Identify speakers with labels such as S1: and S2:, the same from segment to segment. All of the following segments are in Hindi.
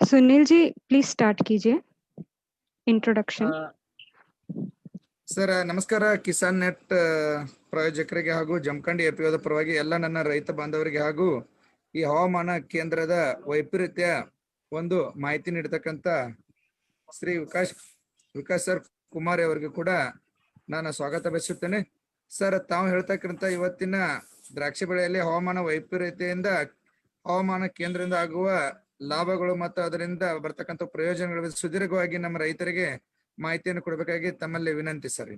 S1: सुनील जी प्लीज स्टार्ट कीजिए इंट्रोडक्शन।
S2: ಸರ್ ನಮಸ್ಕಾರ. ಕಿಸಾನ್ ನೆಟ್ ಪ್ರಾಯೋಜಕರಿಗೆ ಹಾಗೂ ಜಮಖಂಡಿ ಎಪಿಒದ ಪರವಾಗಿ ಎಲ್ಲ ನನ್ನ ರೈತ ಬಾಂಧವರಿಗೆ ಹಾಗೂ ಈ ಹವಾಮಾನ ಕೇಂದ್ರದ ವೈಪರೀತ್ಯ ಒಂದು ಮಾಹಿತಿ ನೀಡತಕ್ಕಂತ ಶ್ರೀ ವಿಕಾಸ್ ಸರ್ ಕುಮಾರ್ ಅವರಿಗೆ ಕೂಡ ನಾನು ಸ್ವಾಗತ ಬಯಸುತ್ತೇನೆ. ಸರ್, ತಾವು ಹೇಳ್ತಕ್ಕಂತ ಇವತ್ತಿನ ದ್ರಾಕ್ಷಿ ಬೆಳೆಯಲ್ಲಿ ಹವಾಮಾನ ವೈಪರೀತ್ಯದಿಂದ ಹವಾಮಾನ ಕೇಂದ್ರದಿಂದ ಆಗುವ ಲಾಭಗಳು ಮತ್ತು ಅದರಿಂದ ಬರ್ತಕ್ಕಂಥ ಪ್ರಯೋಜನಗಳ ಸುದೀರ್ಘವಾಗಿ ನಮ್ಮ ರೈತರಿಗೆ ಮಾಹಿತಿಯನ್ನು ಕೊಡಬೇಕಾಗಿ ತಮ್ಮಲ್ಲಿ ವಿನಂತಿ sir.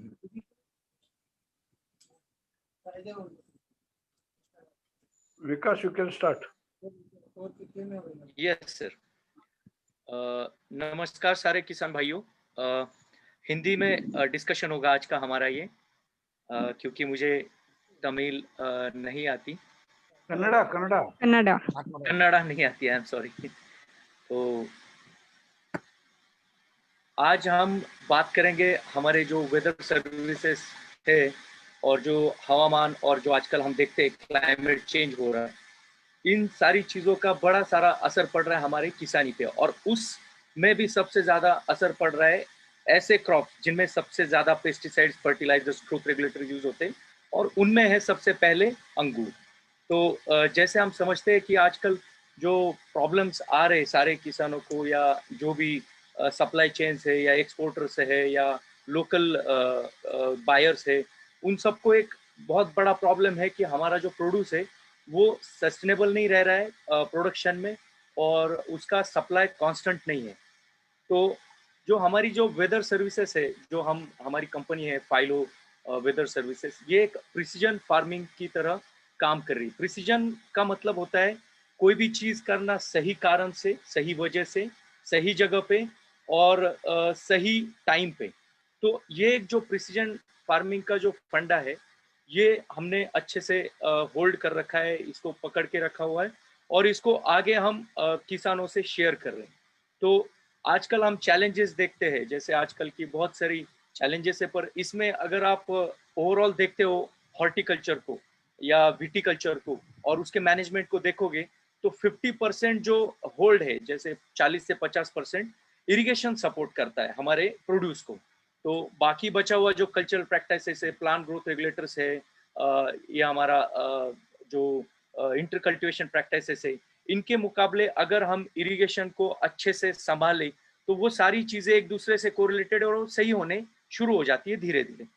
S3: Vikas, you can start.
S4: Yes sir. नमस्कार सारे किसान भाइयों। हिंदी में डिस्कशन होगा आज का हमारा ये, क्योंकि मुझे तमिल नहीं आती।
S3: कन्नड़ा कन्नड़ा
S1: कन्नड़ा
S4: कन्नड़ा नहीं आती है, आई एम सॉरी। तो आज हम बात करेंगे हमारे जो वेदर सर्विसेज है और जो हवामान और जो आजकल हम देखते हैं क्लाइमेट चेंज हो रहा है, इन सारी चीज़ों का बड़ा सारा असर पड़ रहा है हमारे किसानी पे। और उसमें भी सबसे ज़्यादा असर पड़ रहा है ऐसे क्रॉप जिनमें सबसे ज़्यादा pesticides, fertilizers, growth regulator use होते हैं, और उनमें है सबसे पहले अंगूर। तो जैसे हम समझते हैं कि आजकल जो प्रॉब्लम्स आ रहे सारे किसानों को, या जो भी सप्लाई चेन से या एक्सपोर्टर से है या लोकल बायर्स है, उन सबको एक बहुत बड़ा प्रॉब्लम है कि हमारा जो प्रोड्यूस है वो सस्टेनेबल नहीं रह रहा है प्रोडक्शन में, और उसका सप्लाई कांस्टेंट नहीं है। तो जो हमारी जो वेदर सर्विसेज है, जो हमारी कंपनी है फाइलो वेदर सर्विसेज, ये एक प्रिसीजन फार्मिंग की तरह काम कर रही है। प्रिसीजन का मतलब होता है कोई भी चीज़ करना सही कारण से, सही वजह से, सही जगह पे और सही टाइम पे। तो ये एक जो प्रिसीजन फार्मिंग का जो फंडा है, ये हमने अच्छे से होल्ड कर रखा है, इसको पकड़ के रखा हुआ है, और इसको आगे हम किसानों से शेयर कर रहे हैं। तो आजकल हम चैलेंजेस देखते हैं, जैसे आजकल की बहुत सारी चैलेंजेस है, पर इसमें अगर आप ओवरऑल देखते हो हॉर्टिकल्चर को या विटीकल्चर को और उसके मैनेजमेंट को देखोगे, तो 50% जो होल्ड है, जैसे 40 से 50% इरिगेशन सपोर्ट करता है हमारे प्रोड्यूस को। तो बाकी बचा हुआ जो कल्चरल प्रैक्टिसेस है, प्लांट ग्रोथ रेगुलेटर्स है, या हमारा जो इंटर कल्टिवेशन प्रैक्टिसेस है, इनके मुकाबले अगर हम इरिगेशन को अच्छे से संभालें तो वो सारी चीज़ें एक दूसरे से कोरिलेटेड और सही होने शुरू हो जाती है धीरे धीरे।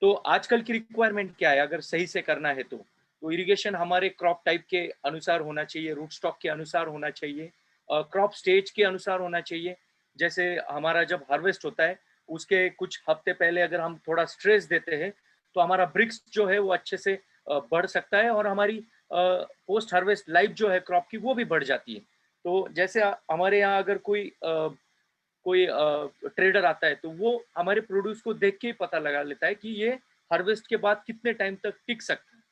S4: तो आजकल की रिक्वायरमेंट क्या है, अगर सही से करना है तो इरिगेशन हमारे क्रॉप टाइप के अनुसार होना चाहिए, रूट स्टॉक के अनुसार होना चाहिए, क्रॉप स्टेज के अनुसार होना चाहिए। जैसे हमारा जब हार्वेस्ट होता है उसके कुछ हफ्ते पहले अगर हम थोड़ा स्ट्रेस देते हैं तो हमारा ब्रिक्स जो है वो अच्छे से बढ़ सकता है, और हमारी पोस्ट हार्वेस्ट लाइफ जो है क्रॉप की वो भी बढ़ जाती है। तो जैसे हमारे यहाँ अगर कोई ट्रेडर आता है तो वो हमारे प्रोड्यूस को देख के ही पता लगा लेता है कि ये हार्वेस्ट के बाद कितने टाइम तक टिक सकता है,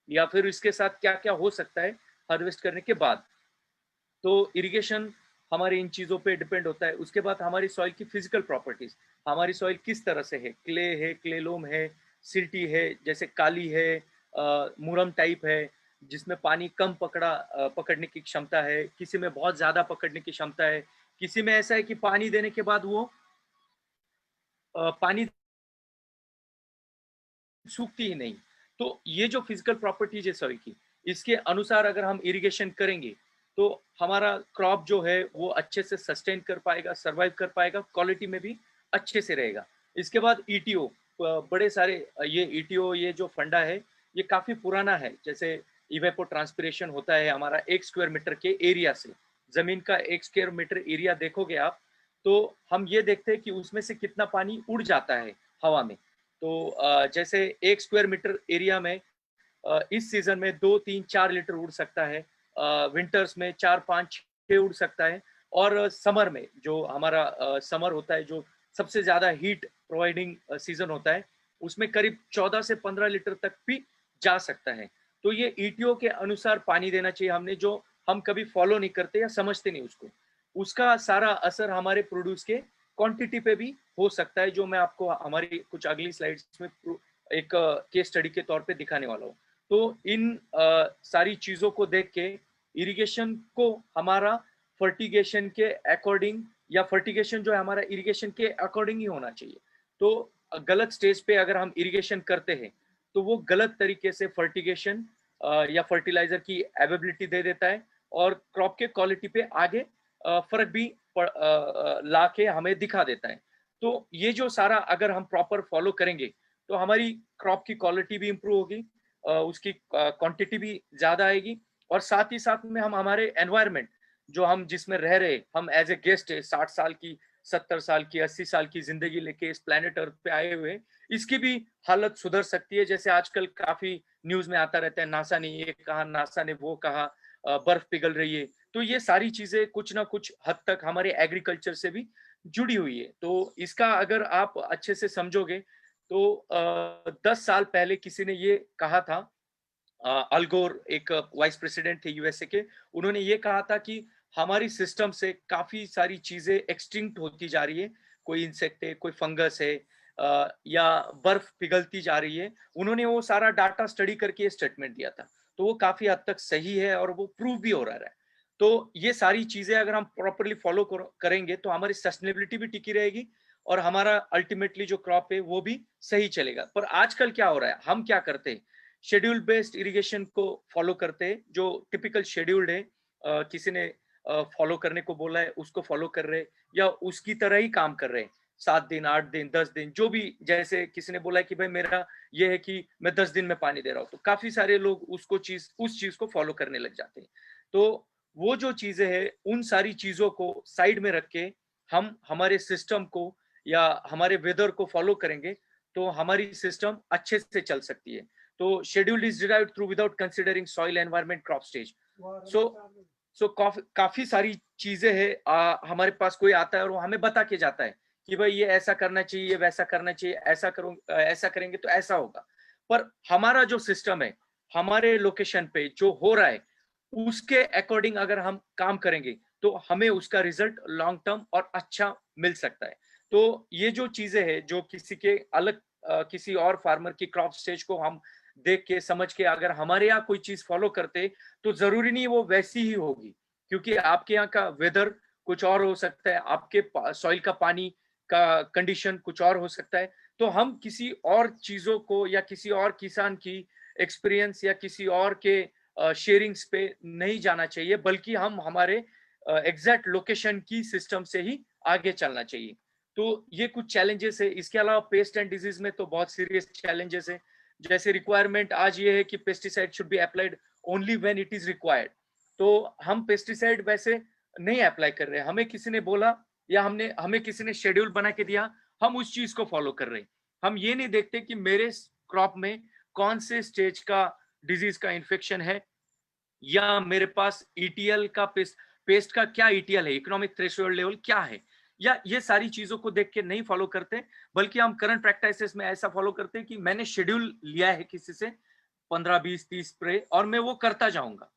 S4: या फिर इसके साथ क्या क्या हो सकता है हार्वेस्ट करने के बाद। तो इरिगेशन हमारी इन चीज़ों पे डिपेंड होता है। उसके बाद हमारी सॉइल की फिजिकल प्रॉपर्टीज, हमारी सॉइल किस तरह से है, क्ले है, क्लेलोम है, सिल्टी है, जैसे काली है, मुरम टाइप है, जिसमें पानी कम पकड़ने की क्षमता है, किसी में बहुत ज़्यादा पकड़ने की क्षमता है, किसी में ऐसा है कि पानी देने के बाद वो पानी सूखती ही नहीं। तो ये जो फिजिकल प्रॉपर्टीज है सॉइल की, इसके अनुसार अगर हम इरिगेशन करेंगे तो हमारा क्रॉप जो है वो अच्छे से सस्टेन कर पाएगा, सर्वाइव कर पाएगा, क्वालिटी में भी अच्छे से रहेगा। इसके बाद ईटीओ, बड़े सारे ये ईटीओ, ये जो फंडा है ये काफ़ी पुराना है। जैसे इवेपो ट्रांसपिरेशन होता है हमारा 1 स्क्वायर मीटर के एरिया से, ज़मीन का 1 स्क्वायर मीटर एरिया देखोगे आप तो हम ये देखते हैं कि उसमें से कितना पानी उड़ जाता है हवा में। तो जैसे 1 स्क्वायर मीटर एरिया में इस सीजन में 2, 3, 4 लीटर उड़ सकता है, विंटर्स में 4, 5, 6 उड़ सकता है, और समर में जो हमारा समर होता है, जो सबसे ज़्यादा हीट प्रोवाइडिंग सीजन होता है, उसमें करीब 14 से 15 लीटर तक भी जा सकता है। तो ये ईटीओ के अनुसार पानी देना चाहिए हमने, जो हम कभी फॉलो नहीं करते या समझते नहीं उसको। उसका सारा असर हमारे प्रोड्यूस के क्वांटिटी पे भी हो सकता है, जो मैं आपको हमारी कुछ अगली स्लाइड्स में एक केस स्टडी के तौर पे दिखाने वाला हूँ। तो इन सारी चीज़ों को देख के इरिगेशन को हमारा फर्टिगेशन के अकॉर्डिंग, या फर्टिगेशन जो है हमारा इरिगेशन के अकॉर्डिंग ही होना चाहिए। तो गलत स्टेज पे अगर हम इरिगेशन करते हैं तो वो गलत तरीके से फर्टिगेशन या फर्टिलाइजर की अवेलेबिलिटी दे देता है और क्रॉप के क्वालिटी पे आगे फर्क भी ला के हमें दिखा देता है। तो ये जो सारा अगर हम प्रॉपर फॉलो करेंगे तो हमारी क्रॉप की क्वालिटी भी इंप्रूव होगी, उसकी क्वांटिटी भी ज्यादा आएगी, और साथ ही साथ में हम हमारे एनवायरनमेंट जो हम जिसमें रह रहे, हम एज ए गेस्ट है 60 साल की, 70 साल की, 80 साल की जिंदगी लेके इस प्लेनेट अर्थ पे आए हुए, इसकी भी हालत सुधर सकती है। जैसे आजकल काफी न्यूज में आता रहता है, नासा ने ये कहा, नासा ने वो कहा, बर्फ पिघल रही है। तो ये सारी चीजें कुछ ना कुछ हद तक हमारे एग्रीकल्चर से भी जुड़ी हुई है। तो इसका अगर आप अच्छे से समझोगे तो 10 साल पहले किसी ने ये कहा था, अल गोर एक वाइस प्रेसिडेंट थे यूएसए के, उन्होंने ये कहा था कि हमारी सिस्टम से काफी सारी चीजें एक्सटिंक्ट होती जा रही है, कोई इंसेक्ट है, कोई फंगस है, या बर्फ पिघलती जा रही है। उन्होंने वो सारा डाटा स्टडी करके ये स्टेटमेंट दिया था, तो वो काफी हद तक सही है और वो प्रूव भी हो रहा है। तो ये सारी चीजें अगर हम प्रॉपरली फॉलो करेंगे तो हमारी सस्टेनेबिलिटी भी टिकी रहेगी और हमारा अल्टीमेटली जो क्रॉप है वो भी सही चलेगा। पर आजकल क्या हो रहा है, हम क्या करते हैं, शेड्यूल बेस्ड इरिगेशन को फॉलो करते हैं, जो टिपिकल शेड्यूल्ड है, किसी ने फॉलो करने को बोला है उसको फॉलो कर रहे, या उसकी तरह ही काम कर रहे हैं, 7 दिन 8 दिन 10 दिन जो भी, जैसे किसी ने बोला है कि भाई मेरा ये है कि मैं 10 दिन में पानी दे रहा हूँ, तो काफी सारे लोग उस चीज को फॉलो करने लग जाते हैं। तो वो जो चीजें हैं उन सारी चीजों को साइड में रख के हम हमारे सिस्टम को या हमारे वेदर को फॉलो करेंगे तो हमारी सिस्टम अच्छे से चल सकती है। तो schedule is derived through without considering soil, environment, crop stage. So काफी सारी चीजें हैं, हमारे पास कोई आता है और वो हमें बता के जाता है कि भाई ये ऐसा करना चाहिए, वैसा करना चाहिए, ऐसा करो, ऐसा करेंगे तो ऐसा होगा। पर हमारा जो सिस्टम है, हमारे लोकेशन पे जो हो रहा है उसके अकॉर्डिंग अगर हम काम करेंगे तो हमें उसका रिजल्ट लॉन्ग टर्म और अच्छा मिल सकता है। तो ये जो चीजें हैं जो किसी के अलग किसी और फार्मर की क्रॉप स्टेज को हम देख के समझ के अगर हमारे यहाँ कोई चीज फॉलो करते तो जरूरी नहीं वो वैसी ही होगी, क्योंकि आपके यहाँ का वेदर कुछ और हो सकता है, आपके सॉइल का पानी का कंडीशन कुछ और हो सकता है। तो हम किसी और चीजों को या किसी और किसान की एक्सपीरियंस या किसी और के शेयरिंग्स पे नहीं जाना चाहिए, बल्कि हम हमारे एग्जैक्ट लोकेशन की सिस्टम से ही आगे चलना चाहिए। तो ये कुछ चैलेंजेस है। इसके अलावा पेस्ट एंड डिजीज में तो बहुत सीरियस चैलेंजेस है। जैसे रिक्वायरमेंट आज ये है कि pesticide should be applied only when it is required, तो हम पेस्टिसाइड वैसे नहीं अप्लाई कर रहे। हमें किसी ने बोला या हमें किसी ने शेड्यूल बना के दिया, हम उस चीज को फॉलो कर रहे हैं। हम ये नहीं देखते कि मेरे क्रॉप में कौन से स्टेज का डिजीज का इन्फेक्शन है, या मेरे पास ईटीएल का पेस्ट का क्या ईटीएल है, इकोनॉमिक थ्रेशोल्ड लेवल क्या है, या ये सारी चीजों को देख के नहीं फॉलो करते, बल्कि हम करंट प्रैक्टिसेस में ऐसा फॉलो करते हैं कि मैंने शेड्यूल लिया है किसी से 15 20 30 स्प्रे और मैं वो करता जाऊंगा।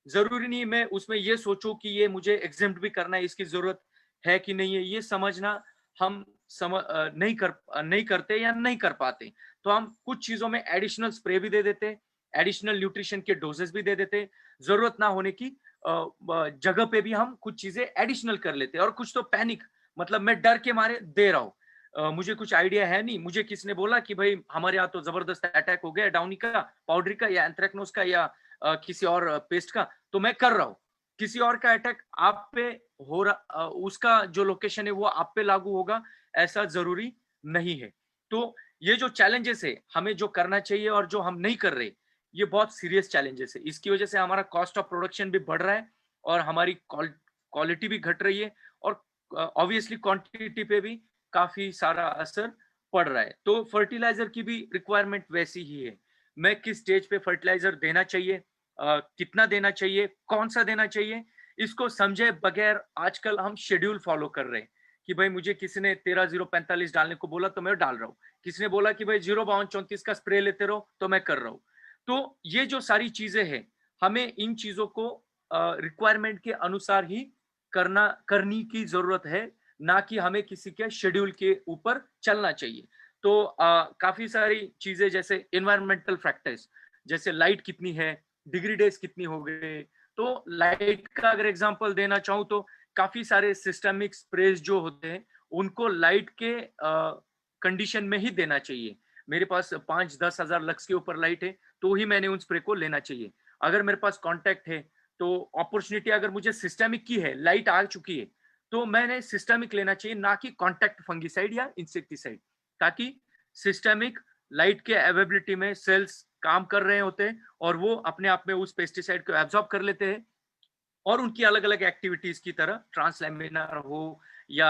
S4: जरूरी नहीं मैं उसमें ये सोचूं कि ये मुझे एग्जेम्प्ट भी करना है, इसकी जरूरत है कि नहीं है, ये समझना हम नहीं करते या नहीं कर पाते। तो हम कुछ चीजों में एडिशनल स्प्रे भी दे देते, एडिशनल न्यूट्रिशन के डोजेस भी दे देते, जरूरत ना होने की जगह पे भी हम कुछ चीजें एडिशनल कर लेते। और कुछ तो पैनिक, मतलब मैं डर के मारे दे रहा हूँ, मुझे कुछ आइडिया है नहीं, मुझे किसने बोला कि भाई हमारे यहाँ तो जबरदस्त अटैक हो गया डाउनी का, पाउडरी का, या एंथ्रेक्नोज का, या किसी और पेस्ट का, तो मैं कर रहा हूँ। किसी और का अटैक आप पे हो रहा, उसका जो लोकेशन है वो आप पे लागू होगा, ऐसा जरूरी नहीं है। तो ये जो चैलेंजेस है हमें जो करना चाहिए और जो हम नहीं कर रहे, ये बहुत सीरियस चैलेंजेस है। इसकी वजह से हमारा कॉस्ट ऑफ प्रोडक्शन भी बढ़ रहा है और हमारी क्वालिटी भी घट रही है, और ऑब्वियसली क्वांटिटी पे भी काफी सारा असर पड़ रहा है। तो फर्टिलाइजर की भी रिक्वायरमेंट वैसी ही है। मैं किस स्टेज पे फर्टिलाइजर देना चाहिए, कितना देना चाहिए, कौन सा देना चाहिए, इसको समझे बगैर आजकल हम शेड्यूल फॉलो कर रहे हैं कि भाई मुझे किसी ने 13-0-45 डालने को बोला तो मैं डाल रहा हूँ, किसी ने बोला कि भाई 0-52-34 का स्प्रे लेते रहो तो मैं कर रहा हूँ। तो ये जो सारी चीजें हैं, हमें इन चीजों को रिक्वायरमेंट के अनुसार ही करनी की जरूरत है, ना कि हमें किसी के शेड्यूल के ऊपर चलना चाहिए। तो काफी सारी चीजें जैसे एनवायरमेंटल फैक्टर्स, जैसे लाइट कितनी है, डिग्री डेज कितनी हो गए, तो लाइट का अगर एग्जांपल देना चाहूँ तो काफी सारे सिस्टमिक स्प्रेज जो होते हैं उनको लाइट के कंडीशन में ही देना चाहिए। मेरे पास 5-10 हजार लक्स के ऊपर लाइट है तो ही मैंने उन स्प्रे को लेना चाहिए। अगर मेरे पास कॉन्टैक्ट है तो अपॉर्चुनिटी अगर मुझे सिस्टमिक की है, लाइट आ चुकी है, तो मैंने सिस्टमिक लेना चाहिए, ना कि कॉन्टैक्ट फंगिसाइड या इंसेक्टिसाइड, ताकि सिस्टमिक लाइट के अवेलेबिलिटी में सेल्स काम कर रहे होते हैं और वो अपने आप में उस पेस्टिसाइड को एब्जॉर्ब कर लेते हैं और उनकी अलग अलग एक्टिविटीज की तरह ट्रांसलैमिनार हो या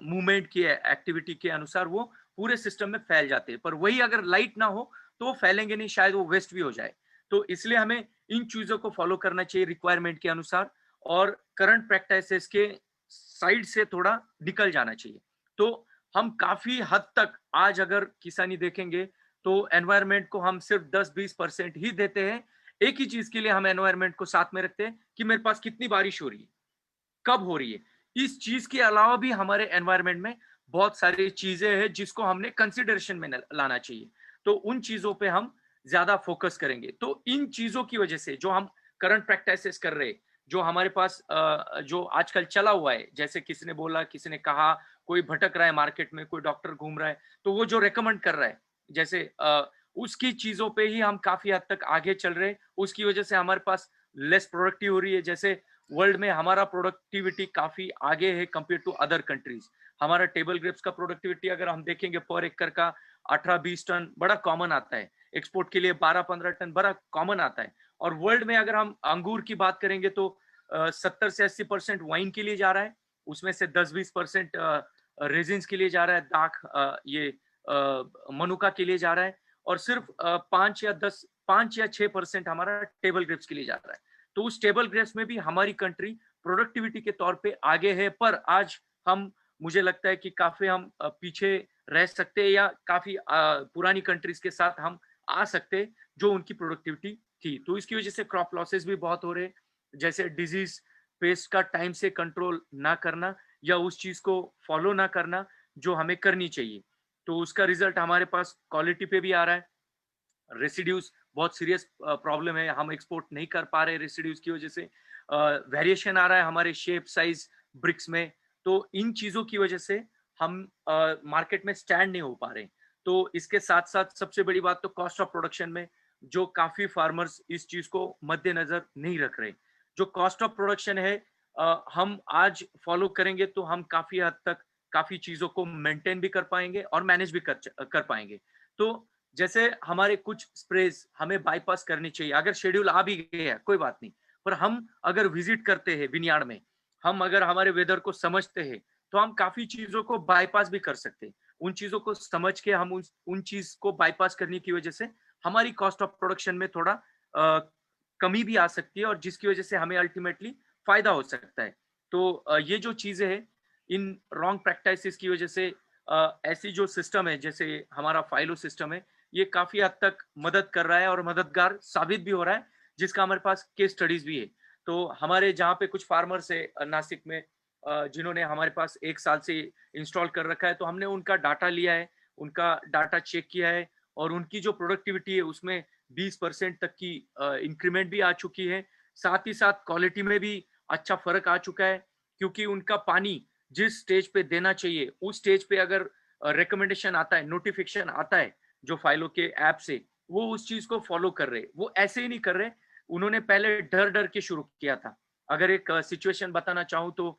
S4: मूवमेंट की एक्टिविटी के अनुसार वो पूरे सिस्टम में फैल जाते हैं। पर वही अगर लाइट ना हो तो वो फैलेंगे नहीं, शायद वो वेस्ट भी हो जाए। तो इसलिए हमें इन चीजों को फॉलो करना चाहिए रिक्वायरमेंट के अनुसार और करंट प्रैक्टिसेस के साइड से थोड़ा निकल जाना चाहिए। तो हम काफी हद तक आज अगर किसानी देखेंगे तो एनवायरनमेंट को हम सिर्फ 10-20% ही देते हैं। एक ही चीज के लिए हम एनवायरनमेंट को साथ में रखते हैं कि मेरे पास कितनी बारिश हो रही है, कब हो रही है। इस चीज के अलावा भी हमारे एनवायरनमेंट में बहुत सारी चीजें हैं जिसको हमने कंसिडरेशन में लाना चाहिए। तो उन चीजों पे हम ज्यादा फोकस करेंगे। तो इन चीजों की वजह से जो हम करंट प्रैक्टिसेस कर रहे हैं, जो हमारे पास जो आजकल चला हुआ है, जैसे किसी ने बोला, किसी ने कहा, कोई भटक रहा है मार्केट में, कोई डॉक्टर घूम रहा है, तो वो जो रेकमेंड कर रहा है, जैसे उसकी चीजों पे ही हम काफी हद तक आगे चल रहे हैं। उसकी वजह से हमारे पास लेस प्रोडक्टिव हो रही है। जैसे वर्ल्ड में हमारा प्रोडक्टिविटी काफी आगे है कंपेयर टू अदर कंट्रीज। हमारा टेबल ग्रेप्स का प्रोडक्टिविटी अगर हम देखेंगे पर एकड़ का 18-20 टन बड़ा कॉमन आता है, एक्सपोर्ट के लिए 12-15 टन बड़ा कॉमन आता है। और वर्ल्ड में अगर हम अंगूर की बात करेंगे तो 70 से 80% वाइन के लिए जा रहा है, उसमें से 10-20% रेजिन्स के लिए जा रहा है, दाख ये मनुका के लिए जा रहा है, और सिर्फ 5 या 6% हमारा टेबल ग्रेप्स के लिए जा रहा है। तो उस टेबल ग्रेप्स में भी हमारी कंट्री प्रोडक्टिविटी के तौर पे आगे है, पर आज हम, मुझे लगता है कि काफी हम पीछे रह सकते हैं या काफी पुरानी कंट्रीज के साथ हम आ सकते जो उनकी प्रोडक्टिविटी थी। तो इसकी वजह से क्रॉप लॉसेस भी बहुत हो रहे, जैसे डिजीज पेस्ट का टाइम से कंट्रोल ना करना या उस चीज को फॉलो ना करना जो हमें करनी चाहिए। तो उसका रिजल्ट हमारे पास क्वालिटी पे भी आ रहा है। रेसिड्यूज बहुत सीरियस प्रॉब्लम है, हम एक्सपोर्ट नहीं कर पा रहे रेसिड्यूज की वजह से। वेरिएशन आ रहा है हमारे शेप, साइज, ब्रिक्स में। तो इन चीजों की वजह से हम मार्केट में स्टैंड नहीं हो पा रहे। तो इसके साथ साथ सबसे बड़ी बात तो कॉस्ट ऑफ प्रोडक्शन में, जो काफी फार्मर्स इस चीज को मद्देनजर नहीं रख रहे। जो कॉस्ट ऑफ प्रोडक्शन है हम आज फॉलो करेंगे तो हम काफी हद तक काफी चीजों को मेंटेन भी कर पाएंगे और मैनेज भी कर पाएंगे। तो जैसे हमारे कुछ स्प्रेज हमें बाईपास करनी चाहिए, अगर शेड्यूल आ भी गया कोई बात नहीं, पर हम अगर विजिट करते हैं विनयार्ड में, हम अगर हमारे वेदर को समझते हैं तो हम काफी चीजों को बाईपास भी कर सकते हैं। उन चीजों को समझ के हम उन चीज को बाईपास करने की वजह से हमारी कॉस्ट ऑफ प्रोडक्शन में थोड़ा कमी भी आ सकती है और जिसकी वजह से हमें अल्टीमेटली फायदा हो सकता है। तो ये जो चीजें हैं, इन रॉन्ग प्रैक्टिसेस की वजह से ऐसी जो सिस्टम है, जैसे हमारा फाइलो सिस्टम है, ये काफी हद तक मदद कर रहा है और मददगार साबित भी हो रहा है, जिसका हमारे पास केस स्टडीज भी है। तो हमारे जहाँ पे कुछ फार्मर्स है नासिक में जिन्होंने हमारे पास 1 साल से इंस्टॉल कर रखा है, तो हमने उनका डाटा लिया है, उनका डाटा चेक किया है और उनकी जो प्रोडक्टिविटी है उसमें 20% तक की इंक्रीमेंट भी आ चुकी है। साथ ही साथ क्वालिटी में भी अच्छा फर्क आ चुका है, क्योंकि उनका पानी जिस स्टेज पे देना चाहिए उस स्टेज पे अगर रिकमेंडेशन आता है, नोटिफिकेशन आता है जो फाइलो के ऐप से, वो उस चीज को फॉलो कर रहे। वो ऐसे ही नहीं कर रहे, उन्होंने पहले डर डर के शुरू किया था। अगर एक सिचुएशन बताना चाहूँ तो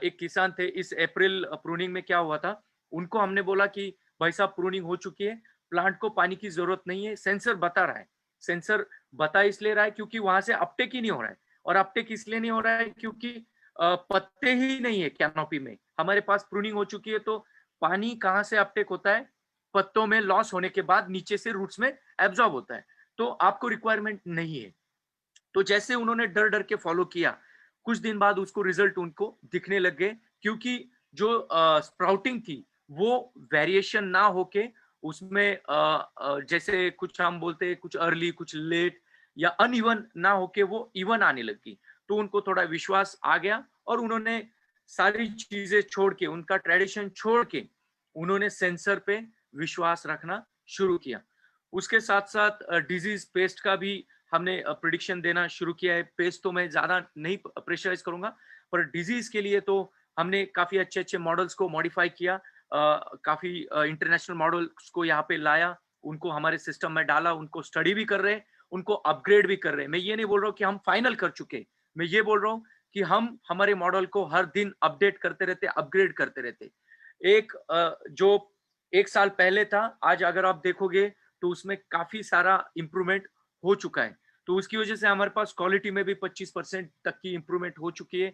S4: एक किसान थे, इस अप्रैल प्रूनिंग में क्या हुआ था, उनको हमने बोला कि भाई साहब प्रूनिंग हो चुकी है, प्लांट को पानी की जरूरत नहीं है। सेंसर बता रहा है, सेंसर बता इसलिए रहा है क्योंकि वहां से अपटेक ही नहीं हो रहा है, और अपटेक इसलिए नहीं हो रहा है क्योंकि पत्ते ही नहीं है कैनोपी में। हमारे पास प्रूनिंग हो चुकी है तो पानी कहाँ से अपटेक होता है, पत्तों में लॉस होने के बाद नीचे से रूट्स में एब्जॉर्ब होता है, तो आपको रिक्वायरमेंट नहीं है। तो जैसे उन्होंने डर डर के फॉलो किया, कुछ दिन बाद उसको रिजल्ट उनको दिखने लग गए, क्योंकि जो स्प्राउटिंग थी वो वेरिएशन ना होके उसमें जैसे कुछ हम बोलते हैं कुछ अर्ली कुछ लेट या अनइवन ना होके वो इवन आने लगी। तो उनको थोड़ा विश्वास आ गया और उन्होंने सारी चीजें छोड़ के, उनका ट्रेडिशन छोड़ के उन्होंने सेंसर पे विश्वास रखना शुरू किया। उसके साथ साथ डिजीज पेस्ट का भी हमने प्रिडिक्शन देना शुरू किया है। पेस्ट तो मैं ज्यादा नहीं प्रेशराइज करूंगा, पर डिजीज के लिए तो हमने काफी अच्छे अच्छे मॉडल्स को मॉडिफाई किया, काफी इंटरनेशनल मॉडल्स को यहाँ पे लाया, उनको हमारे सिस्टम में डाला, उनको स्टडी भी कर रहे हैं, उनको अपग्रेड भी कर रहे हैं। मैं ये नहीं बोल रहा हूँ कि हम फाइनल कर चुके, मैं ये बोल रहा हूँ कि हम हमारे मॉडल को हर दिन अपडेट करते रहते, अपग्रेड करते रहते। एक जो 1 साल पहले था, आज अगर आप देखोगे तो उसमें काफी सारा इंप्रूवमेंट हो चुका है। तो उसकी वजह से हमारे पास क्वालिटी में भी 25% तक की इंप्रूवमेंट हो चुकी है।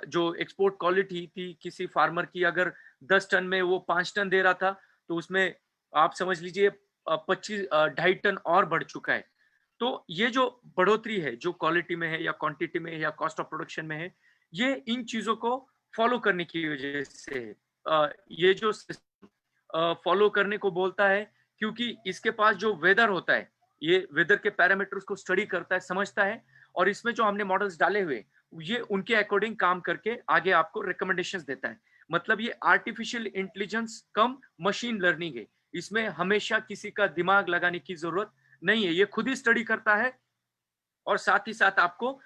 S4: जो एक्सपोर्ट क्वालिटी थी किसी फार्मर की, अगर 10 टन में वो 5 टन दे रहा था, तो उसमें आप समझ लीजिए 2.5 टन और बढ़ चुका है। तो ये जो बढ़ोतरी है, जो क्वालिटी में है या क्वांटिटी में है या कॉस्ट ऑफ प्रोडक्शन में है, ये इन चीजों को फॉलो करने की वजह से है। ये जो फॉलो करने को बोलता है क्योंकि इसके पास जो वेदर होता है, ये वेदर के पैरामीटर्स को स्टडी करता है, समझता है, और इसमें जो हमने मॉडल्स डाले हुए, ये उनके अकॉर्डिंग काम करके आगे आपको रिकमेंडेशंस देता है। मतलब ये आर्टिफिशियल इंटेलिजेंस कम मशीन लर्निंग है। इसमें हमेशा किसी का दिमाग लगाने की जरूरत नहीं है, ये खुद ही स्टडी करता है और साथ ही साथ आपको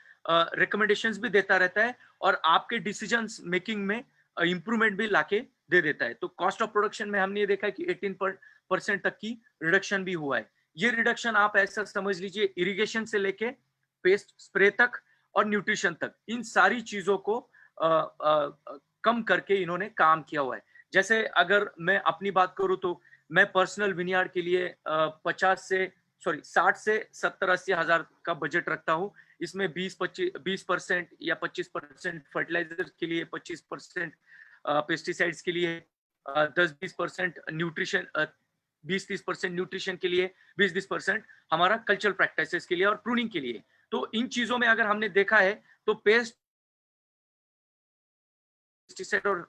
S4: रिकमेंडेशंस भी देता रहता है और आपके डिसीजंस मेकिंग में इंप्रूवमेंट भी लाके दे देता है। तो कॉस्ट ऑफ प्रोडक्शन में हमने ये देखा है कि 18% तक की रिडक्शन भी हुआ है। ये रिडक्शन आप ऐसा समझ लीजिए, इरिगेशन से लेके पेस्ट स्प्रे तक और न्यूट्रिशन तक, इन सारी चीजों को कम करके इन्होंने काम किया हुआ है। जैसे अगर मैं अपनी बात करूं तो मैं पर्सनल विनयार्ड के लिए 60 से 70-80 हजार का बजट रखता हूं। इसमें 20% या 25% फर्टिलाइजर के लिए, 25% पेस्टिसाइड्स के लिए, 10-20% न्यूट्रिशन, 20-30% न्यूट्रिशन के लिए, 20-20% हमारा कल्चरल प्रैक्टिसेस के लिए और प्रूनिंग के लिए। तो इन चीजों में अगर हमने देखा है तो पेस्टिसाइड और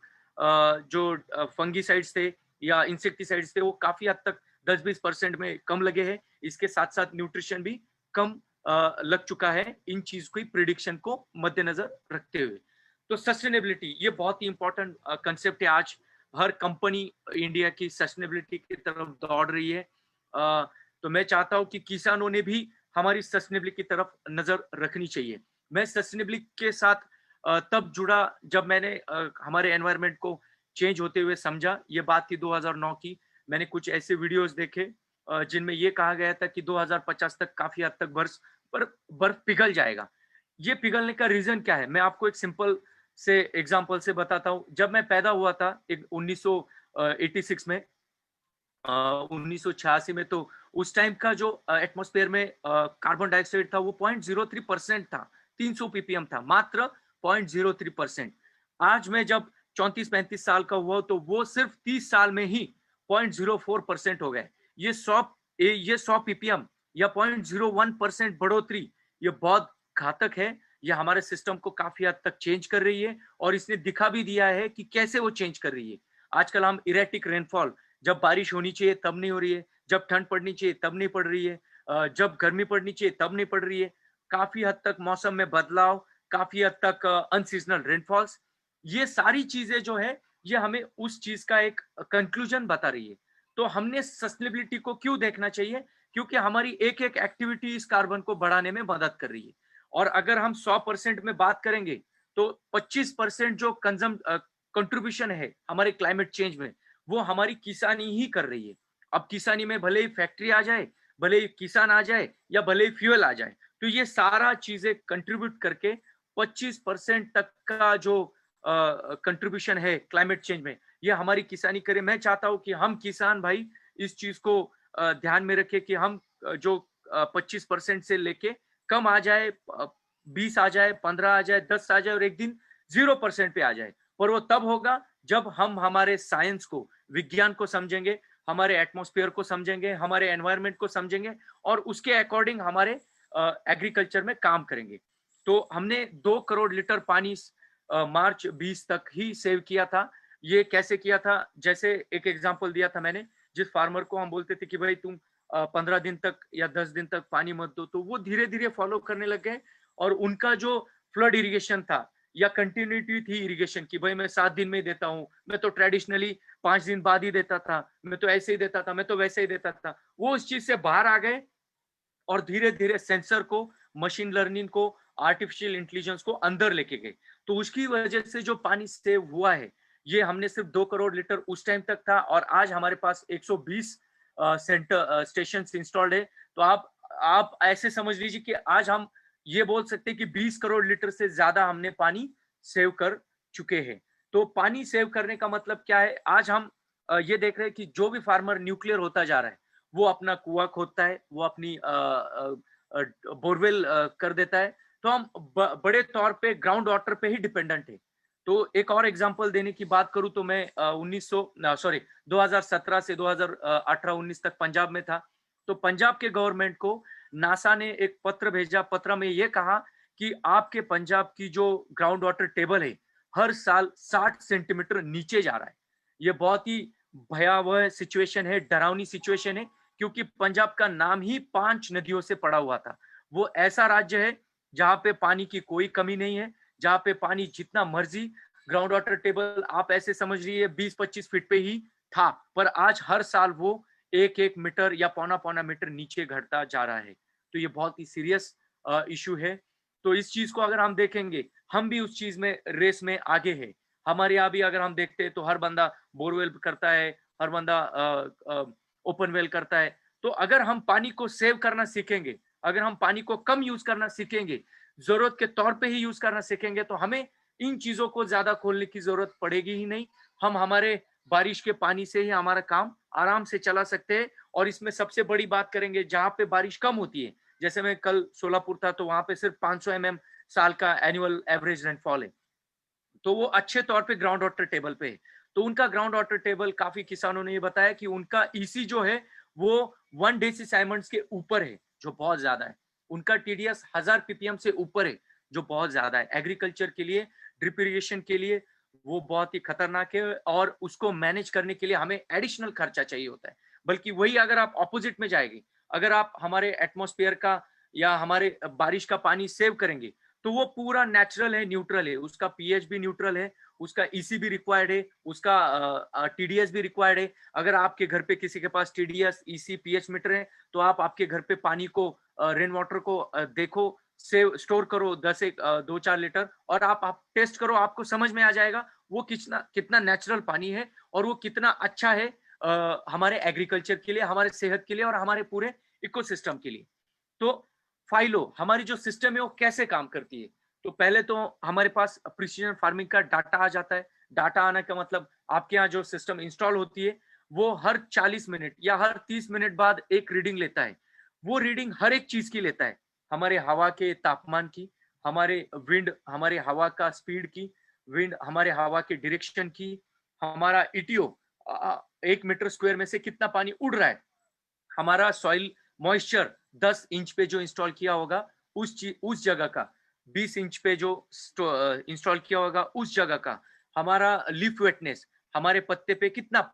S4: जो फंगीसाइड्स थे या इंसेक्टिसाइड्स थे, वो काफी हद तक 10-20% में कम लगे हैं। इसके साथ साथ न्यूट्रिशन भी कम लग चुका है, इन चीज की प्रिडिक्शन को मद्देनजर रखते हुए। तो सस्टेनेबिलिटी ये बहुत ही इंपॉर्टेंट कंसेप्ट है। आज हर कंपनी इंडिया की सस्टेनेबिलिटी की तरफ दौड़ रही है। तो मैं चाहता हूं कि किसानों ने भी हमारी सस्टेनेबिलिटी की तरफ नजर रखनी चाहिए। मैं सस्टेनेबिलिटी के साथ तब जुड़ा जब मैंने हमारे एनवायरनमेंट को चेंज होते हुए समझा। ये बात थी 2009 की। मैंने कुछ ऐसे वीडियोस देखे जिनमें ये कहा गया था कि 2050 तक काफी हद तक बर्फ पिघल जाएगा। ये पिघलने का रीजन क्या है, मैं आपको एक सिंपल से एग्जांपल से बताता हूँ। जब मैं पैदा हुआ था 1986 में, 1986 में, तो उस टाइम का जो एटमॉस्फेयर में कार्बन डाइऑक्साइड था वो 0.03% था, 300 ppm था, मात्र 0.03%। आज मैं जब 34-35 साल का हुआ तो वो सिर्फ 30 साल में ही 0.04% हो गए। ये 100 ppm या 0.01% बढ़ोतरी, ये बहुत घातक है। ये हमारे सिस्टम को काफी हद तक चेंज कर रही है और इसने दिखा भी दिया है कि कैसे वो चेंज कर रही है। आजकल हम इरेटिक रेनफॉल, जब बारिश होनी चाहिए तब नहीं हो रही है, जब ठंड पड़नी चाहिए तब नहीं पड़ रही है, जब गर्मी पड़नी चाहिए तब नहीं पड़ रही है। काफी हद तक मौसम में बदलाव, काफी हद तक अनसीजनल रेनफॉल्स, ये सारी चीजें जो है ये हमें उस चीज का एक कंक्लूजन बता रही है। तो हमने सस्टेनेबिलिटी को क्यों देखना चाहिए? क्योंकि हमारी एक एक एक्टिविटी इस कार्बन को बढ़ाने में मदद कर रही है। और अगर हम 100% में बात करेंगे तो 25% जो कंट्रीब्यूशन है हमारे क्लाइमेट चेंज में, वो हमारी किसानी ही कर रही है। अब किसानी में भले ही फैक्ट्री आ जाए, भले ही किसान आ जाए या भले ही फ्यूल आ जाए, तो ये सारा चीजें कंट्रीब्यूट करके 25% तक का जो कंट्रीब्यूशन है क्लाइमेट चेंज में, ये हमारी किसानी करे। मैं चाहता हूं कि हम किसान भाई इस चीज को ध्यान में रखें कि हम जो 25% से लेके कम आ जाए, 20 आ जाए, 15 आ जाए, 10 आ जाए और एक दिन 0% पे आ जाए। पर वो तब होगा जब हम हमारे साइंस को, विज्ञान को समझेंगे, हमारे एटमॉस्फेयर को समझेंगे, हमारे एनवायरनमेंट को समझेंगे और उसके अकॉर्डिंग हमारे एग्रीकल्चर में काम करेंगे। तो हमने 2 करोड़ लीटर पानी मार्च 20 तक ही सेव किया था। ये कैसे किया था? जैसे एक एग्जांपल दिया था मैंने, जिस फार्मर को हम बोलते थे कि भाई तुम 15 दिन तक या 10 दिन तक पानी मत दो, तो वो धीरे धीरे फॉलो करने लग गए। और उनका जो फ्लड इरिगेशन था या कंटिन्यूटी थी इरिगेशन की, भाई मैं 7 दिन में देता हूँ, मैं तो ट्रेडिशनली 5 दिन बाद ही देता था, मैं तो ऐसे ही देता था, मैं तो वैसे ही देता था, वो उस चीज से बाहर आ गए और धीरे धीरे सेंसर को, मशीन लर्निंग को, आर्टिफिशियल इंटेलिजेंस को अंदर लेके गए। तो उसकी वजह से जो पानी सेव हुआ है, ये हमने सिर्फ 2 करोड़ लीटर उस टाइम तक था, और आज हमारे पास 120 सेंटर स्टेशन इंस्टॉल्ड है। तो आप ऐसे समझ लीजिए कि आज हम ये बोल सकते हैं कि 20 करोड़ लीटर से ज्यादा हमने पानी सेव कर चुके हैं। तो पानी सेव करने का मतलब क्या है? आज हम ये देख रहे हैं कि जो भी फार्मर न्यूक्लियर होता जा रहा है, वो अपना कुआं खोदता है, वो अपनी बोरवेल कर देता है। तो हम बड़े तौर पे ग्राउंड वाटर पे ही डिपेंडेंट है। तो एक और एग्जांपल देने की बात करूं तो मैं 2017 से 2018-19 तक पंजाब में था। तो पंजाब के गवर्नमेंट को नासा ने एक पत्र भेजा। पत्र में ये कहा कि आपके पंजाब की जो ग्राउंड वाटर टेबल है, हर साल 60 सेंटीमीटर नीचे जा रहा है। ये बहुत ही भयावह सिचुएशन है, डरावनी सिचुएशन है, क्योंकि पंजाब का नाम ही 5 नदियों से पड़ा हुआ था। वो ऐसा राज्य है जहां पे पानी की कोई कमी नहीं है, जहां पे पानी जितना मर्जी, ग्राउंड वाटर टेबल आप ऐसे समझ लीजिए 20-25 फीट पे ही था, पर आज हर साल वो 1-1 मीटर या पौना मीटर नीचे घटता जा रहा है। तो ये बहुत ही सीरियस इशू है। तो इस चीज को अगर हम देखेंगे, हम भी उस चीज में रेस में आगे है। हमारे यहाँ भी अगर हम देखते हैं तो हर बंदा बोरवेल करता है, हर बंदा ओपन वेल करता है। तो अगर हम पानी को सेव करना सीखेंगे, अगर हम पानी को कम यूज करना सीखेंगे, जरूरत के तौर पे ही यूज करना सीखेंगे, तो हमें इन चीजों को ज्यादा खोलने की जरूरत पड़ेगी ही नहीं। हम हमारे बारिश के पानी से ही हमारा काम आराम से चला सकते हैं। और इसमें सबसे बड़ी बात करेंगे, जहां पे बारिश कम होती है, जैसे मैं कल सोलापुर था, तो वहां पे सिर्फ 500 mm साल का एनुअल एवरेज रेनफॉल है। तो वो अच्छे तौर पे ग्राउंड वाटर टेबल पे है। तो उनका ग्राउंड वाटर टेबल, काफी किसानों ने ये बताया कि उनका ईसी जो है वो 1 डेसीसाइमंड्स के ऊपर है, जो बहुत ज्यादा है। उनका टीडीएस 1000 पीपीएम से ऊपर है, जो बहुत ज्यादा है। एग्रीकल्चर के लिए, ड्रिप इरिगेशन के लिए वो बहुत ही खतरनाक है, और उसको मैनेज करने के लिए हमें एडिशनल खर्चा चाहिए होता है। बल्कि वही अगर आप ऑपोजिट में जाएंगे, अगर आप हमारे एटमॉस्फेयर का या हमारे बारिश का पानी सेव करेंगे, तो वो पूरा नेचुरल है, न्यूट्रल है, उसका पीएच भी न्यूट्रल है, उसका ईसी भी रिक्वायर्ड है, उसका टीडीएस भी रिक्वायर्ड है। अगर आपके घर पे किसी के पास टीडीएस, ईसी, पीएच मीटर है, तो आप आपके घर पे पानी को, रेन वाटर को देखो, सेव स्टोर करो 2-4 लीटर, और आप टेस्ट करो, आपको समझ में आ जाएगा वो कितना नेचुरल पानी है, और वो कितना अच्छा है हमारे एग्रीकल्चर के लिए, हमारे सेहत के लिए, और हमारे पूरे इकोसिस्टम के लिए। तो फाइलो, हमारी जो सिस्टम है वो कैसे काम करती है? तो पहले तो हमारे पास प्रिसीजन फार्मिंग का डाटा आ जाता है। डाटा आने का मतलब, आपके यहाँ जो सिस्टम इंस्टॉल होती है, वो हर 40 मिनट या हर 30 मिनट बाद एक रीडिंग लेता है। वो रीडिंग हर एक चीज की लेता है, हमारे हवा के तापमान की, हमारे विंड, हमारे हवा का स्पीड की, विंड हमारे हवा के डायरेक्शन की, हमारा ईटीओ 1 मीटर स्क्वायर में से कितना पानी उड़ रहा है, हमारा सॉइल मॉइस्चर 10 इंच पे जो इंस्टॉल किया होगा उस जगह का, 20 इंच पे जो इंस्टॉल किया होगा उस जगह का, हमारा लीफ वेटनेस, हमारे पत्ते पे कितना,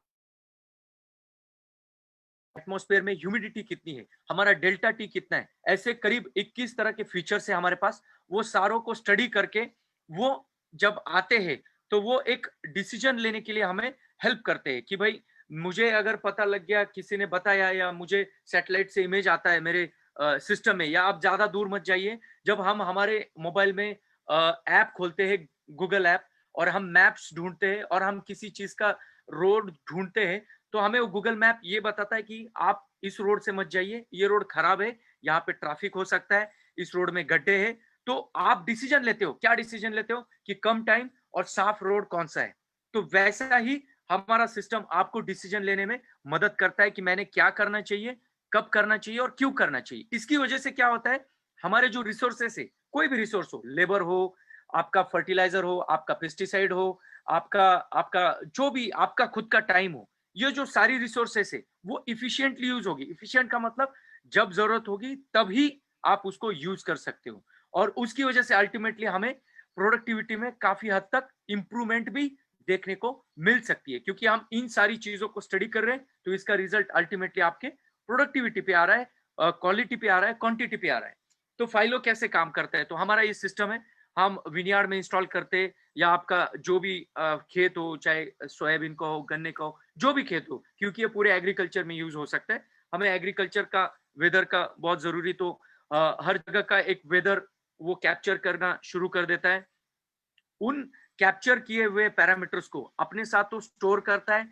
S4: एटमॉस्फेयर में ह्यूमिडिटी कितनी है, हमारा डेल्टा टी कितना है, ऐसे करीब 21 तरह के फीचर्स है हमारे पास। वो सारों को स्टडी करके वो जब आते हैं, तो वो एक डिसीजन लेने के लिए हमें हेल्प करते हैं कि भाई, मुझे अगर पता लग गया, किसी ने बताया, या मुझे सैटेलाइट से इमेज आता है मेरे सिस्टम में, या आप ज्यादा दूर मत जाइए, जब हम हमारे मोबाइल में ऐप खोलते हैं, गूगल ऐप, और हम मैप्स ढूंढते हैं, और हम किसी चीज का रोड ढूंढते हैं, तो हमें वो गूगल मैप ये बताता है कि आप इस रोड से मत जाइए, ये रोड खराब है, यहाँ पे ट्रैफिक हो सकता है, इस रोड में गड्ढे हैं। तो आप डिसीजन लेते हो, क्या डिसीजन लेते हो कि कम टाइम और साफ रोड कौन सा है। तो वैसा ही हमारा सिस्टम आपको डिसीजन लेने में मदद करता है कि मैंने क्या करना चाहिए, कब करना चाहिए, और क्यों करना चाहिए। इसकी वजह से क्या होता है, हमारे जो रिसोर्सेस है, कोई भी रिसोर्स हो, लेबर हो, आपका फर्टिलाइजर हो, आपका पेस्टिसाइड हो, आपका आपका जो भी आपका खुद का टाइम हो, ये जो सारी रिसोर्सेस है वो इफिशिएंटली यूज होगी। इफिशिएंट का मतलब, जब जरूरत होगी तभी आप उसको यूज कर सकते हो, और उसकी वजह से अल्टीमेटली हमें प्रोडक्टिविटी में काफी हद तक इंप्रूवमेंट भी देखने को मिल सकती है, क्योंकि हम इन सारी चीजों को स्टडी कर रहे हैं। तो इसका रिजल्ट अल्टीमेटली आपके प्रोडक्टिविटी पे आ रहा है, क्वालिटी पे आ रहा है, क्वांटिटी पे आ रहा है। तो फाइलो कैसे काम करता है? तो हमारा ये सिस्टम है, हम विनियार्ड में इंस्टॉल करते हैं, या आपका जो भी खेत हो, चाहे सोयाबीन का हो, गन्ने का हो, जो भी खेत हो, क्योंकि ये पूरे एग्रीकल्चर में यूज हो सकता है। हमें एग्रीकल्चर का वेदर का बहुत जरूरी, तो हर जगह का एक वेदर वो कैप्चर करना शुरू कर देता है। उन कैप्चर किए हुए पैरामीटर्स को अपने साथ तो स्टोर करता है,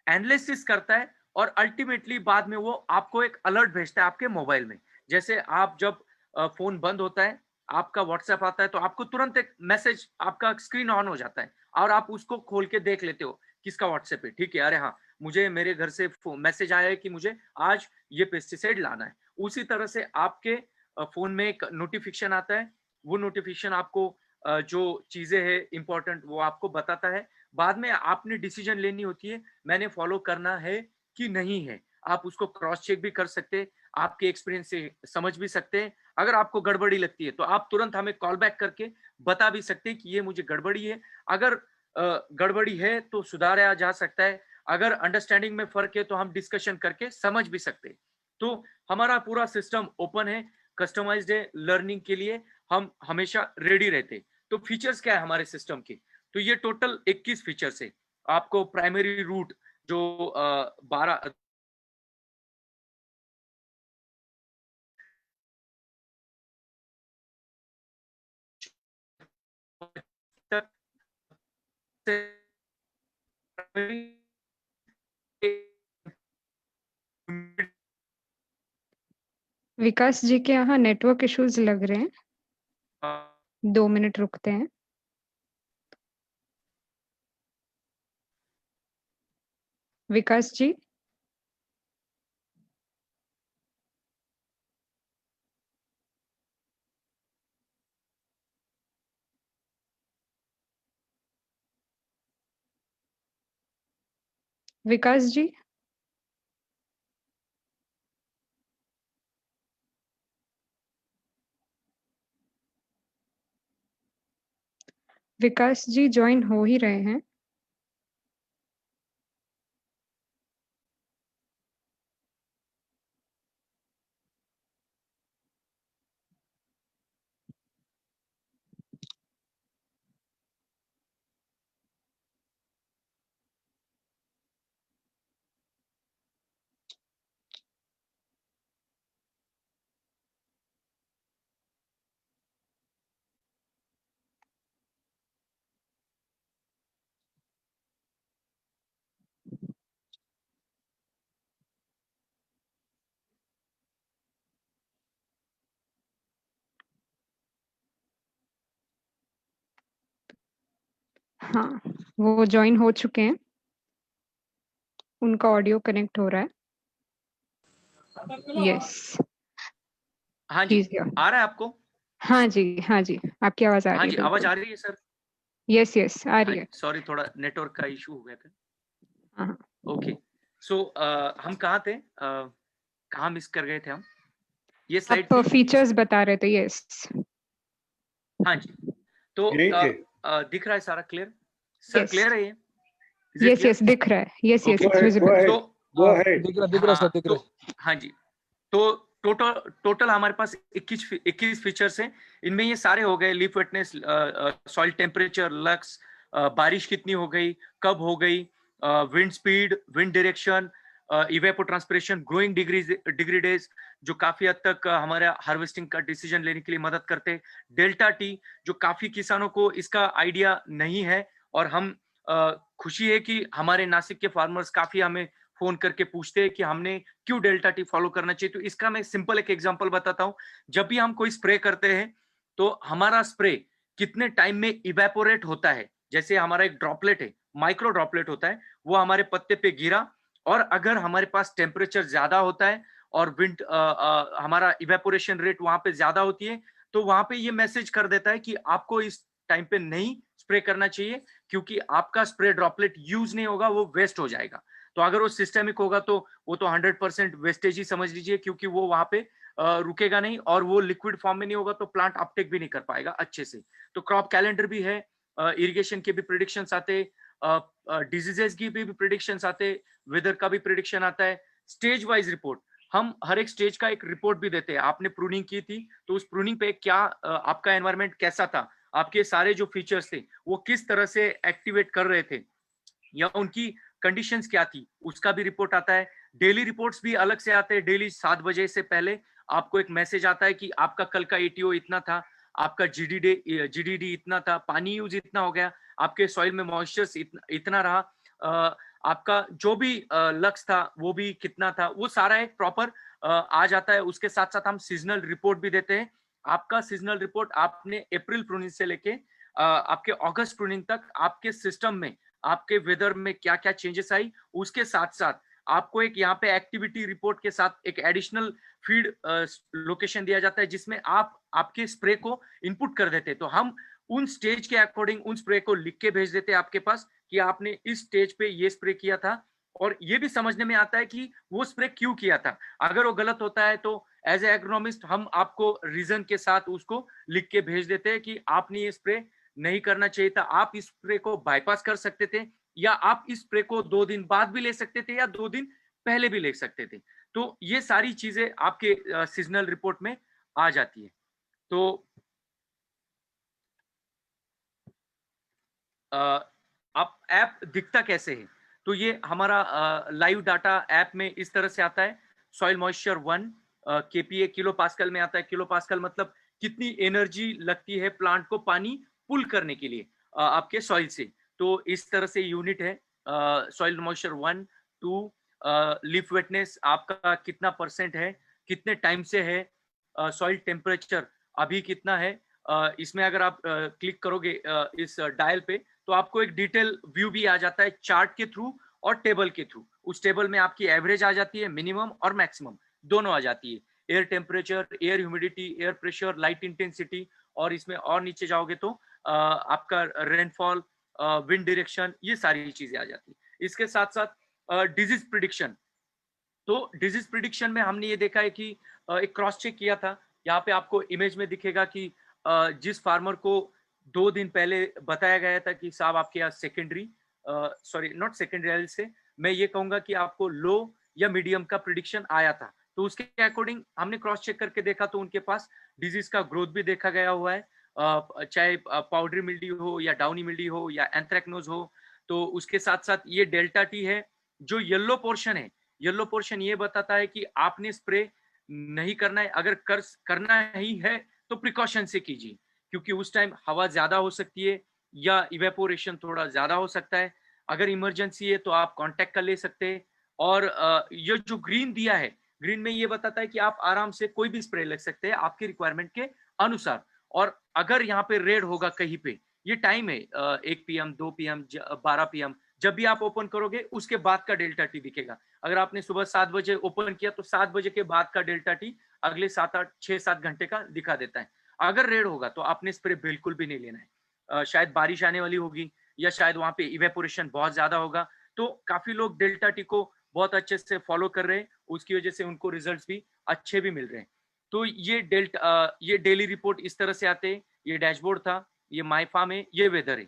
S4: एनालिसिस करता है, और अल्टीमेटली बाद में वो आपको एक अलर्ट भेजता है आपके मोबाइल में। जैसे आप जब फोन बंद होता है, आपका व्हाट्सएप आता है, तो आपको तुरंत एक मैसेज, आपका स्क्रीन ऑन हो जाता है और आप उसको खोल के देख लेते हो किसका व्हाट्सएप है। ठीक है, अरे हाँ, मुझे मेरे घर से मैसेज आया है कि मुझे आज ये पेस्टिसाइड लाना है। उसी तरह से आपके फोन में एक नोटिफिकेशन आता है, वो नोटिफिकेशन आपको जो चीजें हैं इंपॉर्टेंट वो आपको बताता है। बाद में आपने डिसीजन लेनी होती है, मैंने फॉलो करना है कि नहीं है। आप उसको क्रॉस चेक भी कर सकते हैं, आपके एक्सपीरियंस से समझ भी सकते हैं। अगर आपको गड़बड़ी लगती है तो आप तुरंत हमें कॉल बैक करके बता भी सकते हैं कि ये मुझे गड़बड़ी है। अगर गड़बड़ी है तो सुधारा जा सकता है, अगर अंडरस्टैंडिंग में फर्क है तो हम डिस्कशन करके समझ भी सकते हैं। तो हमारा पूरा सिस्टम ओपन है, कस्टमाइज्ड है, लर्निंग के लिए हम हमेशा रेडी रहते हैं। तो फीचर्स क्या है हमारे सिस्टम के? तो ये टोटल 21 फीचर्स है। आपको प्राइमरी रूट जो 12 तक से
S1: विकास जी के यहाँ नेटवर्क इश्यूज लग रहे हैं, 2 मिनट रुकते हैं। विकास जी, विकास जी, विकास जी ज्वाइन हो ही रहे हैं। हाँ, वो ज्वाइन हो चुके हैं, उनका ऑडियो कनेक्ट हो रहा है। यस,
S4: हाँ जी,
S1: जी
S4: आ रहा है आपको?
S1: हाँ जी, हाँ जी, आपकी आवाज आ
S4: हाँ
S1: रही
S4: जी,
S1: है।
S4: आवाज आ रही है सर?
S1: यस यस, आ
S4: हाँ
S1: रही
S4: जी,
S1: है।
S4: सॉरी, थोड़ा नेटवर्क का इशू हो गया था।
S1: हाँ,
S4: ओके, सो हम कहाँ थे? कहाँ मिस कर गए थे हम? ये स्लाइड
S1: आप
S4: थी?
S1: फीचर्स बता रहे थे। यस
S4: हाँ जी, तो
S3: यही थे।
S4: दिख रहा है सारा क्लियर? सर
S1: यस
S4: क्लियर है ये? Is it
S1: yes
S4: clear?
S1: Yes, दिख रहा है। Yes yes,
S4: Okay.
S1: It's visible.
S4: So,
S3: go ahead.
S5: दिख रहा सर, दिख रहा है।
S4: हाँ जी, तो टोटल हमारे पास 21 फीचर्स हैं। इनमें ये सारे हो गए, लीफ वेटनेस, सॉइल टेम्परेचर, लक्स, बारिश कितनी हो गई, कब हो गई, wind speed, wind direction, evapotranspiration, growing degree days, जो काफी हद तक हमारा हार्वेस्टिंग का डिसीजन लेने के लिए मदद करते हैं। डेल्टा टी, जो काफी किसानों को इसका आइडिया नहीं है, और हम खुशी है कि हमारे नासिक के फार्मर्स काफी हमें फोन करके पूछते हैं कि हमने क्यों डेल्टा टी फॉलो करना चाहिए। तो इसका मैं सिंपल एक एग्जांपल बताता हूं। जब भी हम कोई स्प्रे करते हैं तो हमारा स्प्रे कितने टाइम में इवेपोरेट होता है। जैसे हमारा एक ड्रॉपलेट है, माइक्रो ड्रॉपलेट होता है, वो हमारे पत्ते पे गिरा, और अगर हमारे पास टेम्परेचर ज्यादा होता है और विंड हमारा इवेपोरेशन रेट वहां पे ज्यादा होती है, तो वहां पे ये मैसेज कर देता है कि आपको इस टाइम पे नहीं स्प्रे करना चाहिए, क्योंकि आपका स्प्रे ड्रॉपलेट यूज नहीं होगा, वो वेस्ट हो जाएगा। तो अगर वो सिस्टेमिक होगा तो वो तो 100% वेस्टेज ही समझ लीजिए, क्योंकि वो वहां पे रुकेगा नहीं, और वो लिक्विड फॉर्म में नहीं होगा तो प्लांट अपटेक भी नहीं कर पाएगा अच्छे से। तो क्रॉप कैलेंडर भी है, इरिगेशन के भी प्रिडिक्शंस आते, डिजीजेस की भी प्रिडिक्शंस आते, वेदर का भी प्रिडिक्शन आता है, स्टेज वाइज रिपोर्ट। हम हर एक स्टेज का एक रिपोर्ट भी देते हैं। आपने प्रूनिंग की थी तो उस प्रूनिंग पे क्या आपका एनवायरनमेंट कैसा था, आपके सारे जो फीचर्स थे वो किस तरह से एक्टिवेट कर रहे थे, या उनकी कंडीशंस क्या थी, उसका भी रिपोर्ट आता है। डेली रिपोर्ट्स भी अलग से आते हैं। डेली 7 बजे से पहले आपको एक मैसेज आता है कि आपका कल का एटीओ इतना था, आपका जीडीडी इतना था, पानी यूज इतना हो गया, आपके सॉइल में मॉइस्चर इतना रहा, आपका जो भी लक्ष्य था वो भी कितना था, वो सारा एक प्रॉपर आ जाता है। उसके साथ साथ हम सीजनल रिपोर्ट भी देते हैं। आपका सीजनल रिपोर्ट आपने अप्रैल प्रूनिंग से लेके आपके अगस्त प्रूनिंग तक आपके सिस्टम में, आपके वेदर में क्या क्या चेंजेस आई, उसके साथ साथ आपको एक यहाँ पे एक्टिविटी रिपोर्ट के साथ एक एडिशनल फीड लोकेशन दिया जाता है, जिसमें आप आपके स्प्रे को इनपुट कर देते हैं। तो हम उन स्टेज के अकॉर्डिंग उन स्प्रे को लिख के भेज देते हैं आपके पास कि आपने इस स्टेज पे ये स्प्रे किया था, और ये भी समझने में आता है कि वो स्प्रे क्यों किया था। अगर वो गलत होता है तो एज ए एग्रोनॉमिस्ट हम आपको रीजन के साथ उसको लिख के भेज देते हैं कि आपने ये स्प्रे नहीं करना चाहिए था, आप इस स्प्रे को बाईपास कर सकते थे, या आप इस स्प्रे को 2 दिन बाद भी ले सकते थे, या 2 दिन पहले भी ले सकते थे। तो ये सारी चीजें आपके सीजनल रिपोर्ट में आ जाती है। तो आप ऐप दिखता कैसे है, तो ये हमारा लाइव डाटा ऐप में इस तरह से आता है। Soil moisture 1 KPA kilo pascal में आता है। किलो पास्कल मतलब कितनी एनर्जी लगती है प्लांट को पानी पुल करने के लिए आपके सॉइल से। तो इस तरह से यूनिट है सॉइल मॉइस्चर 1, 2, लीफ वेटनेस आपका कितना % है, कितने टाइम से है, सॉइल टेम्परेचर अभी कितना है। इसमें अगर आप क्लिक करोगे इस डायल पे, तो आपको एक डिटेल व्यू भी आ जाता है चार्ट के थ्रू और टेबल के थ्रू। उस टेबल में आपकी एवरेज आ जाती है, मिनिमम और मैक्सिमम दोनों आ जाती है। Air temperature, air humidity, air pressure, light intensity, और इसमें और नीचे जाओगे तो आपका रेनफॉल, विंड डायरेक्शन, ये सारी चीजें आ जाती है। इसके साथ साथ डिजीज प्रिडिक्शन। तो डिजीज प्रिडिक्शन में हमने ये देखा है कि एक क्रॉस चेक किया था। यहाँ पे आपको इमेज में दिखेगा कि जिस फार्मर को 2 दिन पहले बताया गया था कि साहब आपके यहाँ सेकेंडरी, सॉरी नॉट सेकेंडरी से, मैं ये कहूंगा कि आपको लो या मीडियम का प्रिडिक्शन आया था, तो उसके अकॉर्डिंग हमने क्रॉस चेक करके देखा तो उनके पास डिजीज का ग्रोथ भी देखा गया हुआ है, चाहे पाउडरी मिल्ड्यू हो या डाउनी मिल्ड्यू हो या एंथ्रेक्नोज हो। तो उसके साथ साथ ये डेल्टा टी है, जो येलो पोर्शन है, येलो पोर्शन ये बताता है कि आपने स्प्रे नहीं करना है। अगर करना ही है तो प्रिकॉशन से कीजिए, क्योंकि उस टाइम हवा ज्यादा हो सकती है या इवेपोरेशन थोड़ा ज्यादा हो सकता है। अगर इमरजेंसी है तो आप कांटेक्ट कर ले सकते हैं। और ये जो ग्रीन दिया है, ग्रीन में ये बताता है कि आप आराम से कोई भी स्प्रे लग सकते हैं आपकी रिक्वायरमेंट के अनुसार। और अगर यहाँ पे रेड होगा कहीं पे, ये टाइम है 1 PM, 2 PM, 12 PM, जब भी आप ओपन करोगे उसके बाद का डेल्टा टी दिखेगा। अगर आपने सुबह 7 बजे ओपन किया तो 7 बजे के बाद का डेल्टा टी अगले 6-7 घंटे का दिखा देता है। अगर रेड होगा तो आपने स्प्रे बिल्कुल भी नहीं लेना है। शायद बारिश आने वाली होगी, या शायद वहां पे इवेपोरेशन बहुत ज्यादा होगा। तो काफी लोग डेल्टा टी को बहुत अच्छे से फॉलो कर रहे हैं, उसकी वजह से उनको रिजल्ट्स भी अच्छे भी मिल रहे हैं। तो ये डेली रिपोर्ट इस तरह से आते हैं। ये डैशबोर्ड था, ये माई फार्म है, ये वेदर है।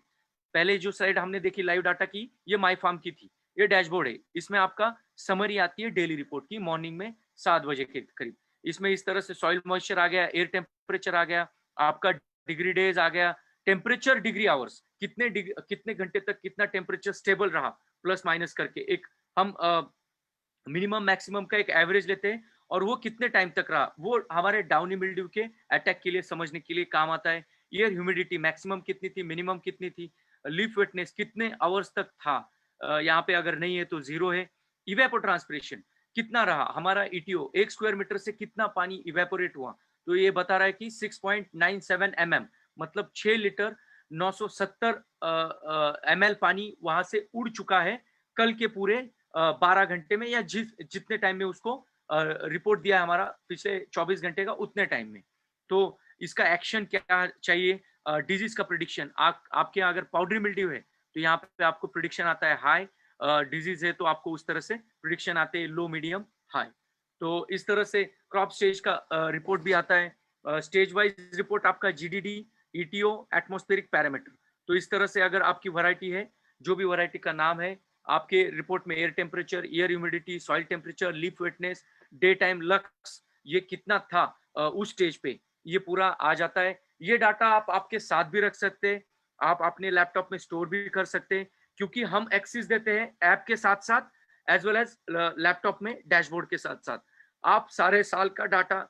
S4: पहले जो स्लाइड हमने देखी लाइव डाटा की, ये माई फार्म की थी। ये डैशबोर्ड है, इसमें आपका समरी आती है डेली रिपोर्ट की मॉर्निंग में 7 बजे के करीब। इसमें इस तरह से सॉइल मॉइस्चर आ गया, एयर टेम्परेचर आ गया, आपका डिग्री डेज आ गया, टेम्परेचर डिग्री आवर्स, कितने घंटे तक कितना टेम्परेचर स्टेबल रहा, प्लस माइनस करके एक हम मिनिमम मैक्सिमम का एक एवरेज लेते हैं, और वो कितने टाइम तक रहा, वो हमारे डाउनी मिल्ड्यू के अटैक के लिए समझने के लिए काम आता है। एयर ह्यूमिडिटी मैक्सिमम कितनी थी, मिनिमम कितनी थी, लीफ वेटनेस कितने आवर्स तक था, यहाँ पे अगर नहीं है तो 0 है। इवेपोट्रांसपिरेशन कितना रहा, हमारा ईटीओ 1 स्क्वायर मीटर से कितना पानी इवेपोरेट हुआ, तो ये बता रहा है कि 6.97 mm, मतलब 6 लीटर 970 ml पानी वहां से उड़ चुका है कल के पूरे 12 घंटे में, या जितने टाइम में उसको रिपोर्ट दिया हमारा पिछले 24 घंटे का उतने टाइम में। तो इसका एक्शन क्या चाहिए, डिजीज का प्रिडिक्शन। आपके यहाँ अगर पाउडरी मिल्ड्यू है तो यहाँ पे आपको प्रिडिक्शन आता है हाई, डिजीज है तो आपको उस तरह से प्रिडिक्शन आते हैं लो, मीडियम, हाई। तो इस तरह से क्रॉप स्टेज का रिपोर्ट भी आता है। स्टेज वाइज रिपोर्ट आपका जीडीडी, ईटीओ, एटमॉस्फेरिक पैरामीटर। तो इस तरह से अगर आपकी वैरायटी है, जो भी वैरायटी का नाम है, आपके रिपोर्ट में air temperature, air humidity, soil temperature, leaf वेटनेस, day time lux, ये कितना था उस स्टेज पे, ये पूरा आ जाता है। ये डाटा आप आपके साथ भी रख सकते हैं, आप अपने लैपटॉप में स्टोर भी कर सकते हैं, क्योंकि हम एक्सेस देते हैं ऐप के साथ साथ एज वेल एज लैपटॉप में डैशबोर्ड के साथ साथ आप सारे साल का डाटा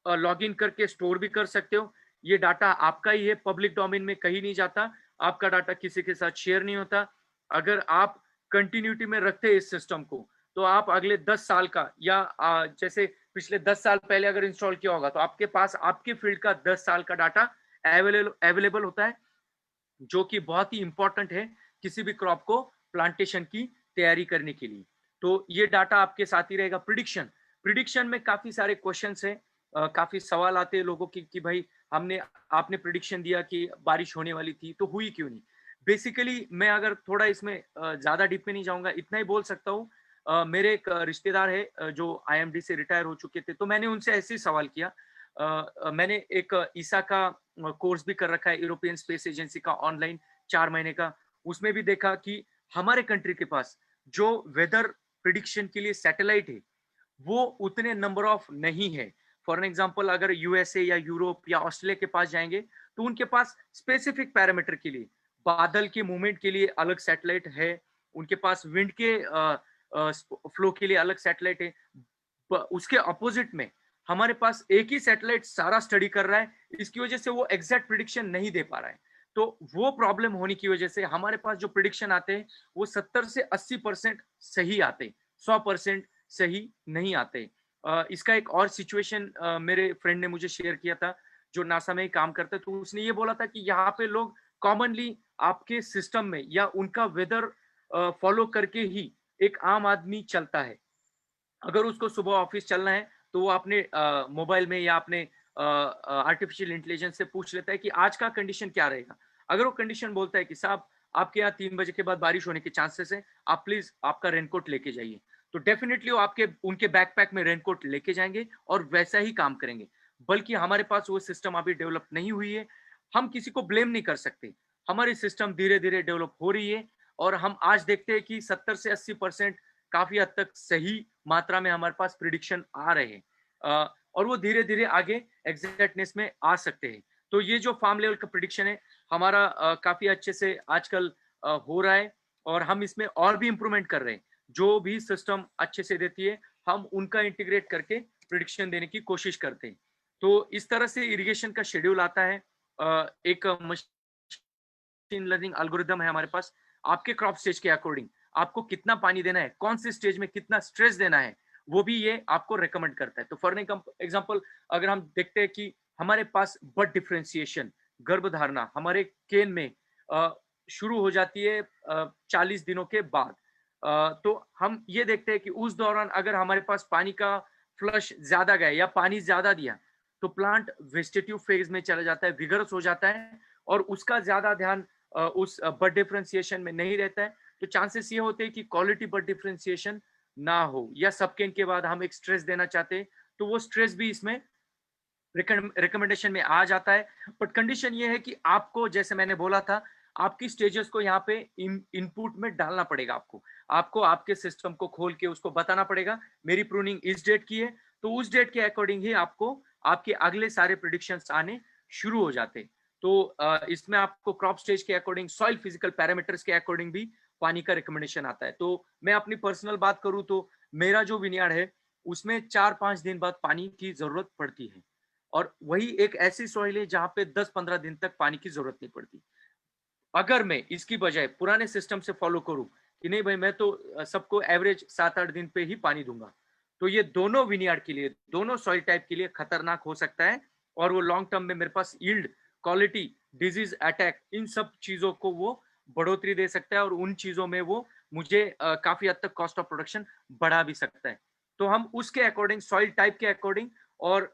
S4: लॉग इन करके स्टोर भी कर सकते हो। ये डाटा आपका ही है, पब्लिक डोमेन में कहीं नहीं जाता, आपका डाटा किसी के साथ शेयर नहीं होता। अगर आप कंटिन्यूटी में रखते हैं इस सिस्टम को, तो आप अगले 10 साल का या जैसे पिछले 10 साल पहले अगर इंस्टॉल किया होगा, तो आपके पास आपके फील्ड का 10 साल का डाटा अवेलेबल होता है, जो कि बहुत ही इंपॉर्टेंट है किसी भी क्रॉप को प्लांटेशन की तैयारी करने के लिए। तो ये डाटा आपके साथ ही रहेगा। प्रिडिक्शन में काफी सारे क्वेश्चंस है, काफी सवाल आते हैं लोगों की कि भाई आपने प्रिडिक्शन दिया कि बारिश होने वाली थी, तो हुई क्यों नहीं। बेसिकली मैं अगर थोड़ा इसमें ज्यादा डीप में नहीं जाऊंगा, इतना ही बोल सकता हूँ। मेरे एक रिश्तेदार है जो IMD से रिटायर हो चुके थे, तो मैंने उनसे ऐसे ही सवाल किया। मैंने एक ईसा का कोर्स भी कर रखा है, यूरोपियन स्पेस एजेंसी का, ऑनलाइन 4 महीने का। उसमें भी देखा कि हमारे कंट्री के पास जो वेदर प्रिडिक्शन के लिए सैटेलाइट है, वो उतने नंबर ऑफ नहीं है। फॉर एग्जाम्पल, अगर USA या यूरोप या ऑस्ट्रेलिया के पास जाएंगे, तो उनके पास स्पेसिफिक पैरामीटर के लिए, बादल के मूवमेंट के लिए अलग सैटेलाइट है, उनके पास विंड के फ्लो के लिए अलग सैटेलाइट है। उसके अपोजिट में हमारे पास एक ही सैटेलाइट सारा स्टडी कर रहा है, इसकी वजह से वो एग्जैक्ट प्रिडिक्शन नहीं दे पा रहा है। तो वो प्रॉब्लम होने की वजह से हमारे पास जो प्रिडिक्शन आते हैं वो 70 से 80% सही आते, 100% सही नहीं आते। इसका एक और सिचुएशन मेरे फ्रेंड ने मुझे शेयर किया था, जो नासा में ही काम करता है। तो उसने ये बोला था कि यहाँ पे लोग कॉमनली आपके सिस्टम में या उनका वेदर फॉलो करके ही एक आम आदमी चलता है। अगर उसको सुबह ऑफिस चलना है, तो वो अपने मोबाइल में या अपने आर्टिफिशियल इंटेलिजेंस से पूछ लेता है कि आज का कंडीशन क्या रहेगा। अगर वो कंडीशन बोलता है कि साहब आपके यहाँ 3 बजे के बाद बारिश होने के चांसेस है, आप प्लीज आपका रेनकोट लेके जाइए, तो डेफिनेटली वो उनके बैकपैक में रेनकोट लेके जाएंगे और वैसा ही काम करेंगे। बल्कि हमारे पास वो सिस्टम अभी डेवलप नहीं हुई है। हम किसी को ब्लेम नहीं कर सकते, हमारी सिस्टम धीरे धीरे डेवलप हो रही है, और हम आज देखते हैं कि 70 से 80% काफी हद तक सही मात्रा में हमारे पास प्रिडिक्शन आ रहे हैं, और वो धीरे धीरे आगे एग्जैक्टनेस में आ सकते हैं। तो ये जो फार्म लेवल का प्रिडिक्शन है हमारा काफी अच्छे से आजकल हो रहा है, और हम इसमें और भी इंप्रूवमेंट कर रहे हैं। जो भी सिस्टम अच्छे से देती है, हम उनका इंटीग्रेट करके प्रिडिक्शन देने की कोशिश करते हैं। तो इस तरह से इरिगेशन का शेड्यूल आता है। एक मशीन लर्निंग एल्गोरिदम है हमारे पास, आपके क्रॉप स्टेज के अकॉर्डिंग आपको कितना पानी देना है, कौन से स्टेज में कितना स्ट्रेस देना है, वो भी ये आपको रेकमेंड करता है। तो फॉर एग्जांपल, अगर हम देखते हैं कि हमारे पास बर्ड डिफरेंशिएशन, गर्भधारणा हमारे केन में शुरू हो जाती है 40 दिनों के बाद, तो हम ये देखते हैं कि उस दौरान अगर हमारे पास पानी का फ्लश ज्यादा गया या पानी ज्यादा दिया, तो प्लांट वेजिटेटिव फेज में चला जाता है, विगरस हो जाता है, और उसका ज्यादा ध्यान उस बर्ड डिफरेंशिएशन में नहीं रहता है। तो चांसेस ये होते हैं कि क्वालिटी बर्ड डिफरेंशिएशन ना हो, या सबकेन के बाद हम एक स्ट्रेस देना चाहते हैं, तो वो स्ट्रेस भी इसमें रिकमेंडेशन में आ जाता है। बट कंडीशन ये है कि आपको, जैसे मैंने बोला था, आपकी स्टेजेस को यहाँ पे इनपुट में डालना पड़ेगा। आपको आपके सिस्टम को खोल के उसको बताना पड़ेगा, मेरी प्रूनिंग इस डेट की है, तो उस डेट के अकॉर्डिंग ही आपको आपके अगले सारे प्रिडिक्शंस आने शुरू हो जाते। तो इसमें आपको क्रॉप स्टेज के अकॉर्डिंग, सॉइल फिजिकल पैरामीटर्स के अकॉर्डिंग भी पानी का रिकमेंडेशन आता है। तो मैं अपनी पर्सनल बात करूं तो मेरा जो विनयार्ड है उसमें 4-5 दिन बाद पानी की जरूरत पड़ती है, और वही एक ऐसी सॉइल है जहां पे 10-15 दिन तक पानी की जरूरत नहीं पड़ती। अगर मैं इसकी बजाय पुराने सिस्टम से फॉलो करूं कि नहीं भाई मैं तो सबको एवरेज 7-8 दिन पे ही पानी दूंगा, तो ये दोनों विनयार्ड के लिए, दोनों सॉइल टाइप के लिए खतरनाक हो सकता है, और वो लॉन्ग टर्म में मेरे पास यील्ड, क्वालिटी, डिजीज अटैक, इन सब चीजों को वो बढ़ोतरी दे सकता है, और उन चीजों में वो मुझे काफी हद तक कॉस्ट ऑफ प्रोडक्शन बढ़ा भी सकता है। तो हम उसके अकॉर्डिंग, सॉइल टाइप के अकॉर्डिंग, और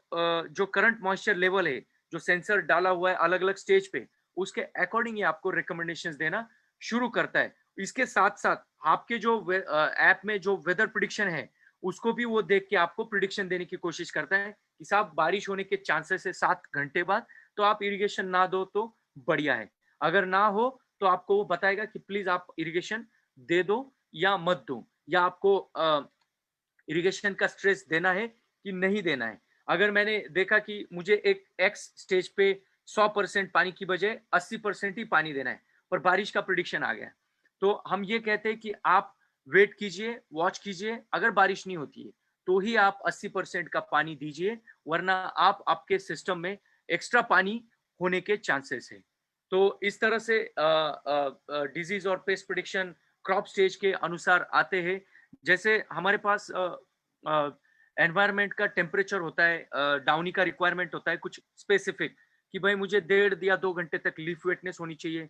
S4: जो करंट मॉइस्चर लेवल है, जो सेंसर डाला हुआ है अलग अलग स्टेज पे, उसके अकॉर्डिंग ही आपको रिकमेंडेशंस देना शुरू करता है। इसके साथ साथ आपके जो ऐप में जो वेदर प्रिडिक्शन है, उसको भी वो देख के आपको प्रिडिक्शन देने की कोशिश करता है कि साहब बारिश होने के चांसेस है 7 घंटे बाद, तो आप इरिगेशन ना दो तो बढ़िया है, अगर ना हो तो आपको वो बताएगा कि प्लीज आप इरिगेशन दे दो या मत दो, या आपको इरिगेशन का स्ट्रेस देना है कि नहीं देना है। अगर मैंने देखा कि मुझे एक एक्स स्टेज पे 100% पानी की बजाय 80% ही पानी देना है, पर बारिश का प्रिडिक्शन आ गया, तो हम ये कहते हैं कि आप वेट कीजिए, वॉच कीजिए, अगर बारिश नहीं होती है तो ही आप 80% का पानी दीजिए, वरना आपके सिस्टम में एक्स्ट्रा पानी होने के चांसेस है। तो इस तरह से डिजीज और पेस्ट प्रिडिक्शन क्रॉप स्टेज के अनुसार आते हैं। जैसे हमारे पास एनवायरनमेंट का टेम्परेचर होता है, डाउनी का रिक्वायरमेंट होता है कुछ स्पेसिफिक, कि भाई मुझे 1.5 या 2 घंटे तक लीफ वेटनेस होनी चाहिए,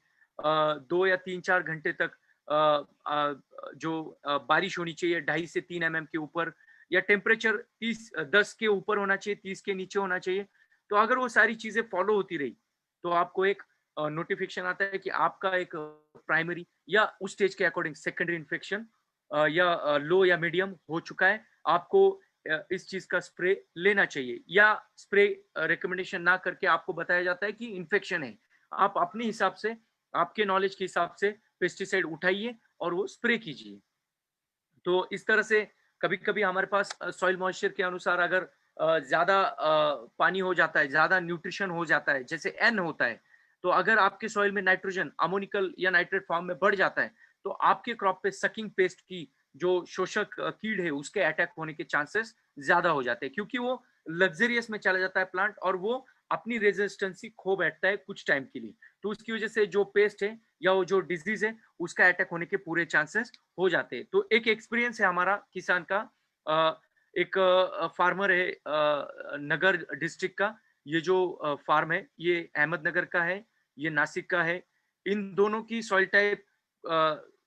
S4: 2 या 3-4 घंटे तक बारिश होनी चाहिए 2.5 से 3 mm के ऊपर, या टेम्परेचर 10 के ऊपर होना चाहिए, 30 के नीचे होना चाहिए। तो अगर वो सारी चीजें फॉलो होती रही तो आपको एक नोटिफिकेशन आता है कि आपका एक प्राइमरी या उस स्टेज के अकॉर्डिंग सेकेंडरी इन्फेक्शन या लो या मीडियम हो चुका है, आपको इस चीज का स्प्रे लेना चाहिए, या स्प्रे रिकमेंडेशन ना करके आपको बताया जाता है कि इन्फेक्शन है। आप अपने हिसाब से, आपके नॉलेज के हिसाब से पेस्टिसाइड उठाइए और वो स्प्रे कीजिए। तो इस तरह से कभी कभी हमारे पास सॉइल मॉइस्चर के अनुसार अगर ज्यादा पानी हो जाता है, ज्यादा न्यूट्रिशन हो जाता है, जैसे एन होता है, तो अगर आपके सॉइल में नाइट्रोजन अमोनिकल या नाइट्रेट फॉर्म में बढ़ जाता है तो आपके क्रॉप पे सकिंग पेस्ट की जो शोषक कीड़ है उसके अटैक होने के चांसेस ज्यादा हो जाते हैं, क्योंकि वो लग्जरियस में चला जाता है प्लांट और वो अपनी रेजिस्टेंसी खो बैठता है कुछ टाइम के लिए। तो उसकी वजह से जो पेस्ट है या वो जो डिजीज है उसका अटैक होने के पूरे चांसेस हो जाते हैं। तो एक एक्सपीरियंस है हमारा किसान का, एक फार्मर है नगर डिस्ट्रिक्ट का, ये जो फार्म है ये अहमदनगर का है, ये नासिक का है। इन दोनों की सॉइल टाइप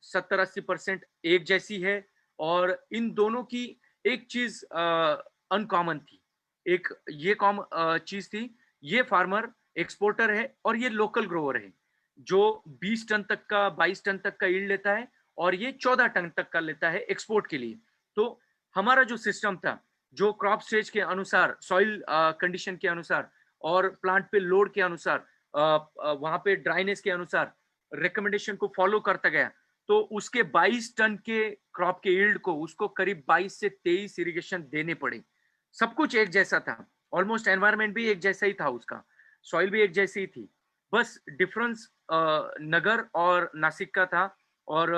S4: 70-80% एक जैसी है, और इन दोनों की एक चीज अनकॉमन थी, एक ये कॉमन चीज थी, ये फार्मर एक्सपोर्टर है और ये लोकल ग्रोवर है जो 20 टन तक का, 22 टन तक का यील्ड लेता है, और ये 14 टन तक का लेता है एक्सपोर्ट के लिए। तो हमारा जो सिस्टम था, जो क्रॉप स्टेज के अनुसार, सॉइल कंडीशन के अनुसार और प्लांट पे लोड के अनुसार, वहां पे ड्राइनेस के अनुसार रिकमेंडेशन को फॉलो करता गया, तो उसके 22 टन के क्रॉप के यील्ड को उसको करीब 22 से 23 इरिगेशन देने पड़े। सब कुछ एक जैसा था, ऑलमोस्ट एनवायरनमेंट भी एक जैसा ही था, उसका सॉइल भी एक जैसी ही थी, बस डिफरेंस नगर और नासिक का था, और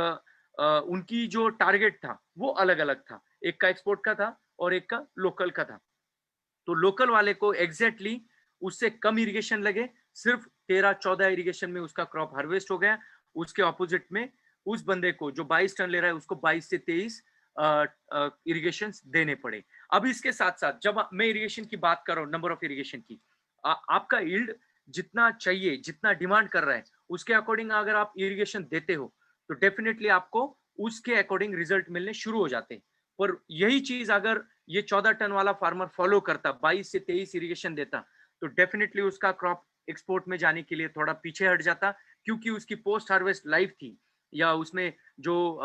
S4: उनकी जो टारगेट था वो अलग अलग था, एक का एक्सपोर्ट का था और एक का लोकल का था। तो लोकल वाले को एग्जैक्टली उससे कम इरिगेशन लगे, सिर्फ 13-14 इरिगेशन में उसका क्रॉप हार्वेस्ट हो गया। उसके ऑपोजिट में उस बंदे को जो 22 टन ले रहा है उसको 22 से 23 इरिगेशन देने पड़े। अब इसके साथ साथ जब मैं इरिगेशन की बात कर रहा हूँ, नंबर ऑफ इरिगेशन की, आपका यील्ड जितना चाहिए, जितना डिमांड कर रहा है, उसके अकॉर्डिंग अगर आप इरिगेशन देते हो तो डेफिनेटली आपको उसके अकॉर्डिंग रिजल्ट मिलने शुरू हो जाते हैं। पर यही चीज अगर ये 14 टन वाला फार्मर फॉलो करता, 22 से 23 इरिगेशन देता, तो डेफिनेटली उसका क्रॉप एक्सपोर्ट में जाने के लिए थोड़ा पीछे हट जाता, क्योंकि उसकी पोस्ट हार्वेस्ट लाइफ थी, या उसमें जो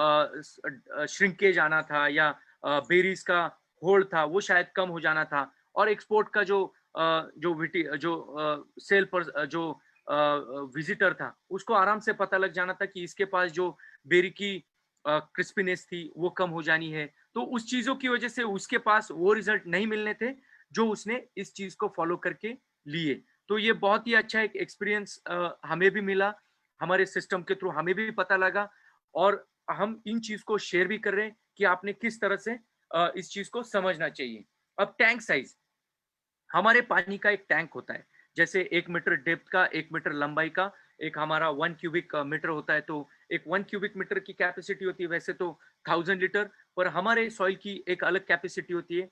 S4: श्रिंकेज आना था, या बेरीज का होल्ड था वो शायद कम हो जाना था, और एक्सपोर्ट का जो सेल पर जो विजिटर था उसको आराम से पता लग जाना था कि इसके पास जो बेरी की क्रिस्पीनेस थी वो कम हो जानी है। तो उस चीजों की वजह से उसके पास वो रिजल्ट नहीं मिलने थे जो उसने इस चीज को फॉलो करके लिए। तो ये बहुत ही अच्छा एक एक्सपीरियंस हमें भी मिला, हमारे सिस्टम के थ्रू हमें भी पता लगा, और हम इन चीज को शेयर भी कर रहे हैं कि आपने किस तरह से इस चीज को समझना चाहिए। अब टैंक साइज, हमारे पानी का एक टैंक होता है, जैसे 1 मीटर डेप्थ का, 1 मीटर लंबाई का एक हमारा 1 क्यूबिक मीटर होता है, तो एक 1 क्यूबिक मीटर की कैपेसिटी होती है वैसे तो 1000 लीटर, पर हमारे सॉइल की एक अलग कैपेसिटी होती है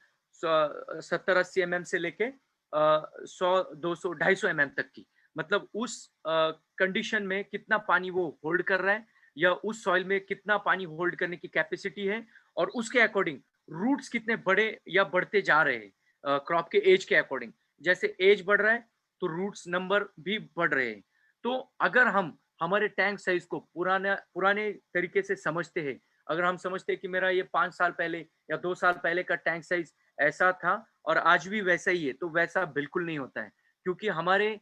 S4: 70-80 mm से लेके 100-200-250 mm तक की। मतलब उस कंडीशन में कितना पानी वो होल्ड कर रहा है, या उस सॉइल में कितना पानी होल्ड करने की कैपेसिटी है, और उसके अकॉर्डिंग रूट्स कितने बड़े या बढ़ते जा रहे हैं क्रॉप के एज के अकॉर्डिंग। जैसे एज बढ़ रहा है तो रूट्स नंबर भी बढ़ रहे हैं। तो अगर हम हमारे टैंक साइज को पुराने तरीके से समझते हैं, अगर हम समझते हैं कि मेरा ये 5 साल पहले या 2 साल पहले का टैंक साइज ऐसा था और आज भी वैसा ही है, तो वैसा बिल्कुल नहीं होता है, क्योंकि हमारे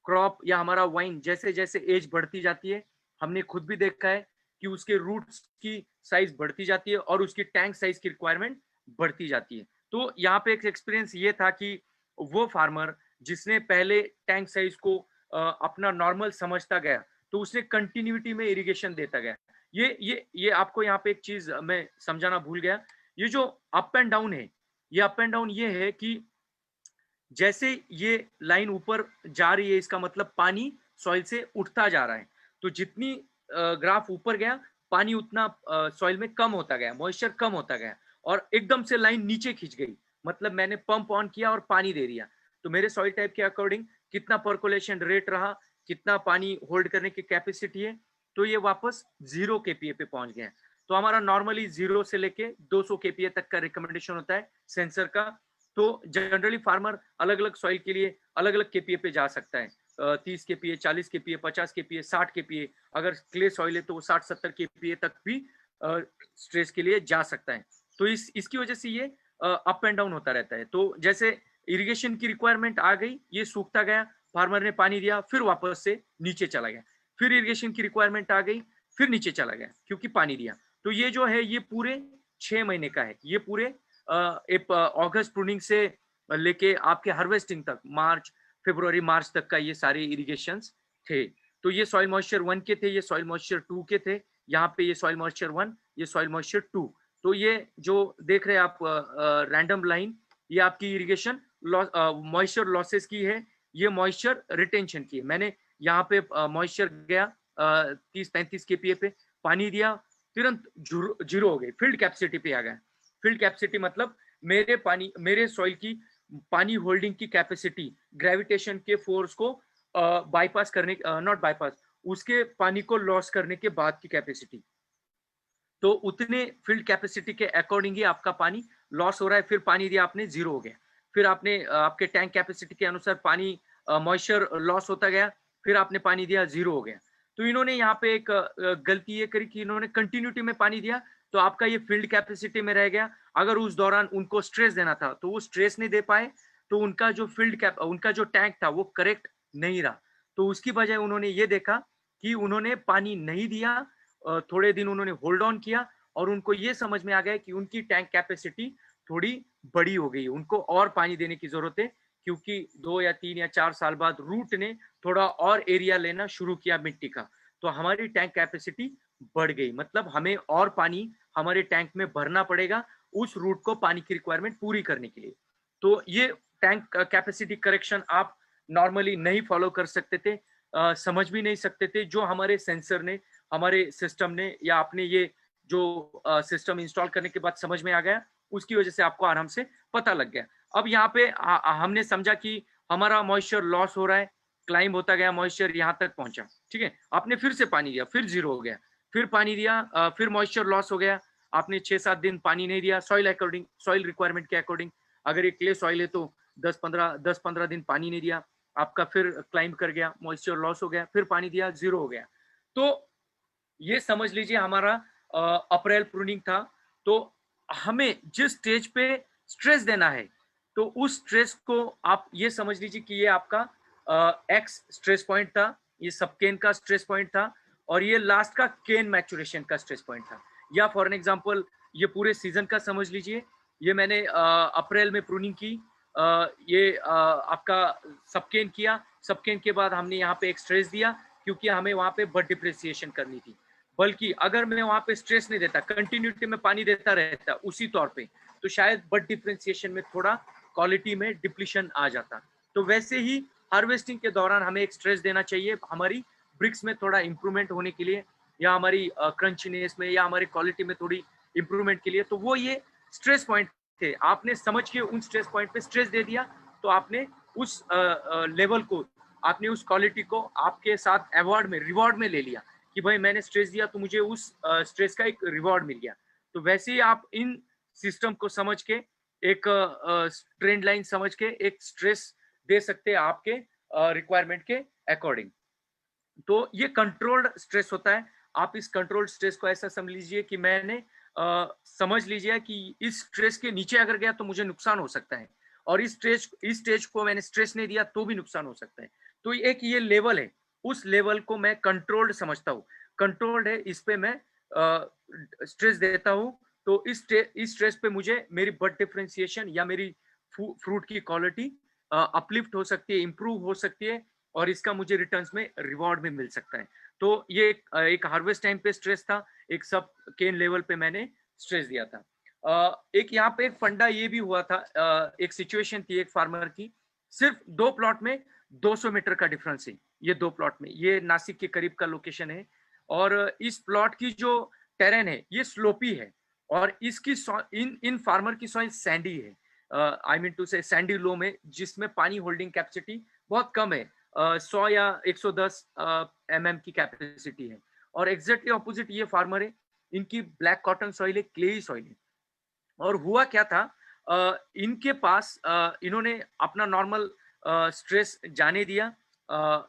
S4: क्रॉप या हमारा वाइन जैसे जैसे एज बढ़ती जाती है, हमने खुद भी देखा है कि उसके रूट्स की साइज बढ़ती जाती है और उसकी टैंक साइज की रिक्वायरमेंट बढ़ती जाती है। तो यहाँ पे एक एक्सपीरियंस ये था कि वो फार्मर जिसने पहले टैंक साइज को अपना नॉर्मल समझता गया, तो उसने कंटिन्यूटी में इरिगेशन देता गया, ये आपको यहाँ पे एक चीज मैं समझाना भूल गया। ये जो अप एंड डाउन है, ये अप एंड डाउन ये है कि जैसे ये लाइन ऊपर जा रही है, इसका मतलब पानी सॉइल से उठता जा रहा है। तो जितनी ग्राफ ऊपर गया, पानी उतना सॉइल में कम होता गया, मॉइस्चर कम होता गया, और एकदम से लाइन नीचे खींच गई, मतलब मैंने पंप ऑन किया और पानी दे दिया। तो मेरे सॉइल टाइप के अकॉर्डिंग कितना पर्कोलेशन रेट रहा, कितना पानी होल्ड करने की कैपेसिटी है, तो ये वापस 0 kPa पे पहुंच गया। तो हमारा नॉर्मली 0 से लेके 200 kPa तक का रिकमेंडेशन होता है सेंसर का। तो जनरली फार्मर अलग अलग सॉइल के लिए अलग अलग केपीए पे जा सकता है, 30 केपीए, 40 केपीए, 50 केपीए, 60 केपीए। अगर क्ले सॉइल है तो वो 60-70 केपीए तक भी स्ट्रेस के लिए जा सकता है। तो इसकी वजह से ये अप एंड डाउन होता रहता है। तो जैसे इरिगेशन की रिक्वायरमेंट आ गई, ये सूखता गया, फार्मर ने पानी दिया, फिर वापस से नीचे चला गया, फिर इरिगेशन की रिक्वायरमेंट आ गई, फिर नीचे चला गया क्योंकि पानी दिया। तो ये जो है ये पूरे 6 महीने का है। ये पूरे अगस्त प्रूनिंग से लेके आपके हार्वेस्टिंग तक, मार्च, फरवरी, मार्च तक का ये सारे इरिगेशंस थे। तो ये सॉइल मॉइस्चर 1 के थे, ये सॉइल मॉइस्चर 2 के थे, यहाँ पे ये सॉइल मॉइस्चर 1, ये सॉइल मॉइस्चर 2। तो ये जो देख रहे हैं आप रैंडम लाइन, ये आपकी इरिगेशन मॉइस्चर लॉसेस की है, ये मॉइस्चर रिटेंशन की है। मैंने यहाँ पे मॉइस्चर गया 30-35 केपीए पे, पानी दिया, तुरंत 0 हो गई, फील्ड कैपेसिटी पे आ गया। फील्ड कैपेसिटी मतलब मेरे सॉइल की पानी होल्डिंग की कैपेसिटी, ग्रेविटेशन के फोर्स को बाईपास करने, नॉट बाईपास, उसके पानी को लॉस करने के बाद की कैपेसिटी। तो उतने फील्ड कैपेसिटी के अकॉर्डिंग ही आपका पानी लॉस हो रहा है। फिर पानी दिया आपने, 0 हो गया। फिर आपने आपके टैंक कैपेसिटी के अनुसार पानी मॉइस्चर लॉस होता गया, फिर आपने पानी दिया, 0 हो गया। तो इन्होंने यहाँ पे एक गलती ये करी कि इन्होंने कंटिन्यूटी में पानी दिया, तो आपका ये फील्ड कैपेसिटी में रह गया। अगर उस दौरान उनको स्ट्रेस देना था तो वो स्ट्रेस नहीं दे पाए, तो उनका जो उनका जो टैंक था वो करेक्ट नहीं रहा। तो उसकी बजाय उन्होंने ये देखा कि उन्होंने पानी नहीं दिया, थोड़े दिन उन्होंने होल्ड ऑन किया, और उनको ये समझ में आ गया कि उनकी टैंक कैपेसिटी थोड़ी बड़ी हो गई, उनको और पानी देने की जरूरत है, क्योंकि 2 या 3 या 4 साल बाद रूट ने थोड़ा और एरिया लेना शुरू किया मिट्टी का। तो हमारी टैंक कैपेसिटी बढ़ गई, मतलब हमें और पानी हमारे टैंक में भरना पड़ेगा उस रूट को पानी की रिक्वायरमेंट पूरी करने के लिए। तो ये टैंक कैपेसिटी करेक्शन आप नॉर्मली नहीं फॉलो कर सकते थे, समझ भी नहीं सकते थे। जो हमारे सेंसर ने, हमारे सिस्टम ने, या आपने ये जो सिस्टम इंस्टॉल करने के बाद समझ में आ गया, उसकी वजह से आपको आराम से पता लग गया। अब यहाँ पे हमने समझा कि हमारा मॉइस्चर लॉस हो रहा है, क्लाइंब होता गया, मॉइस्चर यहाँ तक पहुंचा, ठीक है। आपने फिर से पानी दिया, फिर 0 हो गया, फिर पानी दिया, फिर मॉइस्चर लॉस हो गया, आपने 6-7 दिन पानी नहीं दिया, सॉइल अकॉर्डिंग, सॉइल रिक्वायरमेंट के अकॉर्डिंग। अगर ये क्ले सॉइल है तो 10-15 दिन पानी नहीं दिया, आपका फिर क्लाइंब कर गया, मॉइस्चर लॉस हो गया, फिर पानी दिया, 0 हो गया। तो ये समझ लीजिए हमारा अप्रैल प्रूनिंग था। तो हमें जिस स्टेज पे स्ट्रेस देना है, तो उस स्ट्रेस को आप ये समझ लीजिए कि ये आपका एक्स स्ट्रेस पॉइंट था, ये सबकेन का स्ट्रेस पॉइंट था, और ये लास्ट का केन मैचुरेशन का स्ट्रेस पॉइंट था। या फॉर एन एग्जांपल ये पूरे सीजन का समझ लीजिए, ये मैंने अप्रैल में प्रूनिंग की, ये आपका सबकेन किया, सबकेन के बाद हमने यहाँ पे एक स्ट्रेस दिया, क्योंकि हमें वहाँ पे बड डिप्रेसिएशन करनी थी। बल्कि अगर मैं वहाँ पे स्ट्रेस नहीं देता, कंटिन्यूटी में पानी देता रहता उसी तौर पे, तो शायद बड डिफ्रेंसिएशन में थोड़ा क्वालिटी में डिप्लीशन आ जाता। तो वैसे ही हार्वेस्टिंग के दौरान हमें एक स्ट्रेस देना चाहिए हमारी ब्रिक्स में थोड़ा इंप्रूवमेंट होने के लिए, या हमारी क्रंचीनेस में, या हमारी क्वालिटी में थोड़ी इंप्रूवमेंट के लिए। तो वो ये स्ट्रेस पॉइंट थे, आपने समझ के उन स्ट्रेस पॉइंट पे स्ट्रेस दे दिया, तो आपने उस लेवल को, आपने उस क्वालिटी को आपके साथ अवार्ड में, रिवॉर्ड में ले लिया कि भाई मैंने स्ट्रेस दिया तो मुझे उस स्ट्रेस का एक रिवॉर्ड मिल गया। तो वैसे ही आप इन सिस्टम को समझ के, एक ट्रेंड लाइन समझ के एक स्ट्रेस दे सकते हैं आपके रिक्वायरमेंट के अकॉर्डिंग। तो ये कंट्रोल्ड स्ट्रेस होता है। आप इस कंट्रोल्ड स्ट्रेस को ऐसा समझ लीजिए कि मैंने समझ लीजिए कि इस स्ट्रेस के नीचे अगर गया तो मुझे नुकसान हो सकता है, और इस स्टेज को मैंने स्ट्रेस नहीं दिया तो भी नुकसान हो सकता है। तो एक ये लेवल है, उस लेवल को मैं कंट्रोल्ड समझता हूँ। कंट्रोल्ड है, इस पे मैं स्ट्रेस देता हूँ, तो इस स्ट्रेस पे मुझे मेरी बड डिफरेंशिएशन या मेरी फ्रूट की क्वालिटी अपलिफ्ट हो सकती है, इंप्रूव हो सकती है, और इसका मुझे रिटर्न्स में रिवॉर्ड में मिल सकता है। तो ये एक हार्वेस्ट टाइम पे स्ट्रेस था, एक सब केन लेवल पे मैंने स्ट्रेस दिया था। एक यहाँ पे एक फंडा ये भी हुआ था, एक सिचुएशन थी एक फार्मर की, सिर्फ 2 प्लॉट में 200 मीटर का डिफरेंस है। ये 2 प्लॉट में, ये नासिक के करीब का लोकेशन है और इस प्लॉट की जो टेरेन है ये स्लोपी है और इसकी इन फार्मर की सॉइल सैंडी है, आई मीन टू से सैंडी लोम है, जिसमें पानी होल्डिंग कैपेसिटी बहुत कम है, 100 या 110 mm की कैपेसिटी है। और एग्जैक्टली ऑपोजिट ये फार्मर है, इनकी ब्लैक कॉटन सॉइल है, क्लेई सॉइल है। और हुआ क्या था, इनके पास इन्होंने अपना नॉर्मल स्ट्रेस जाने दिया,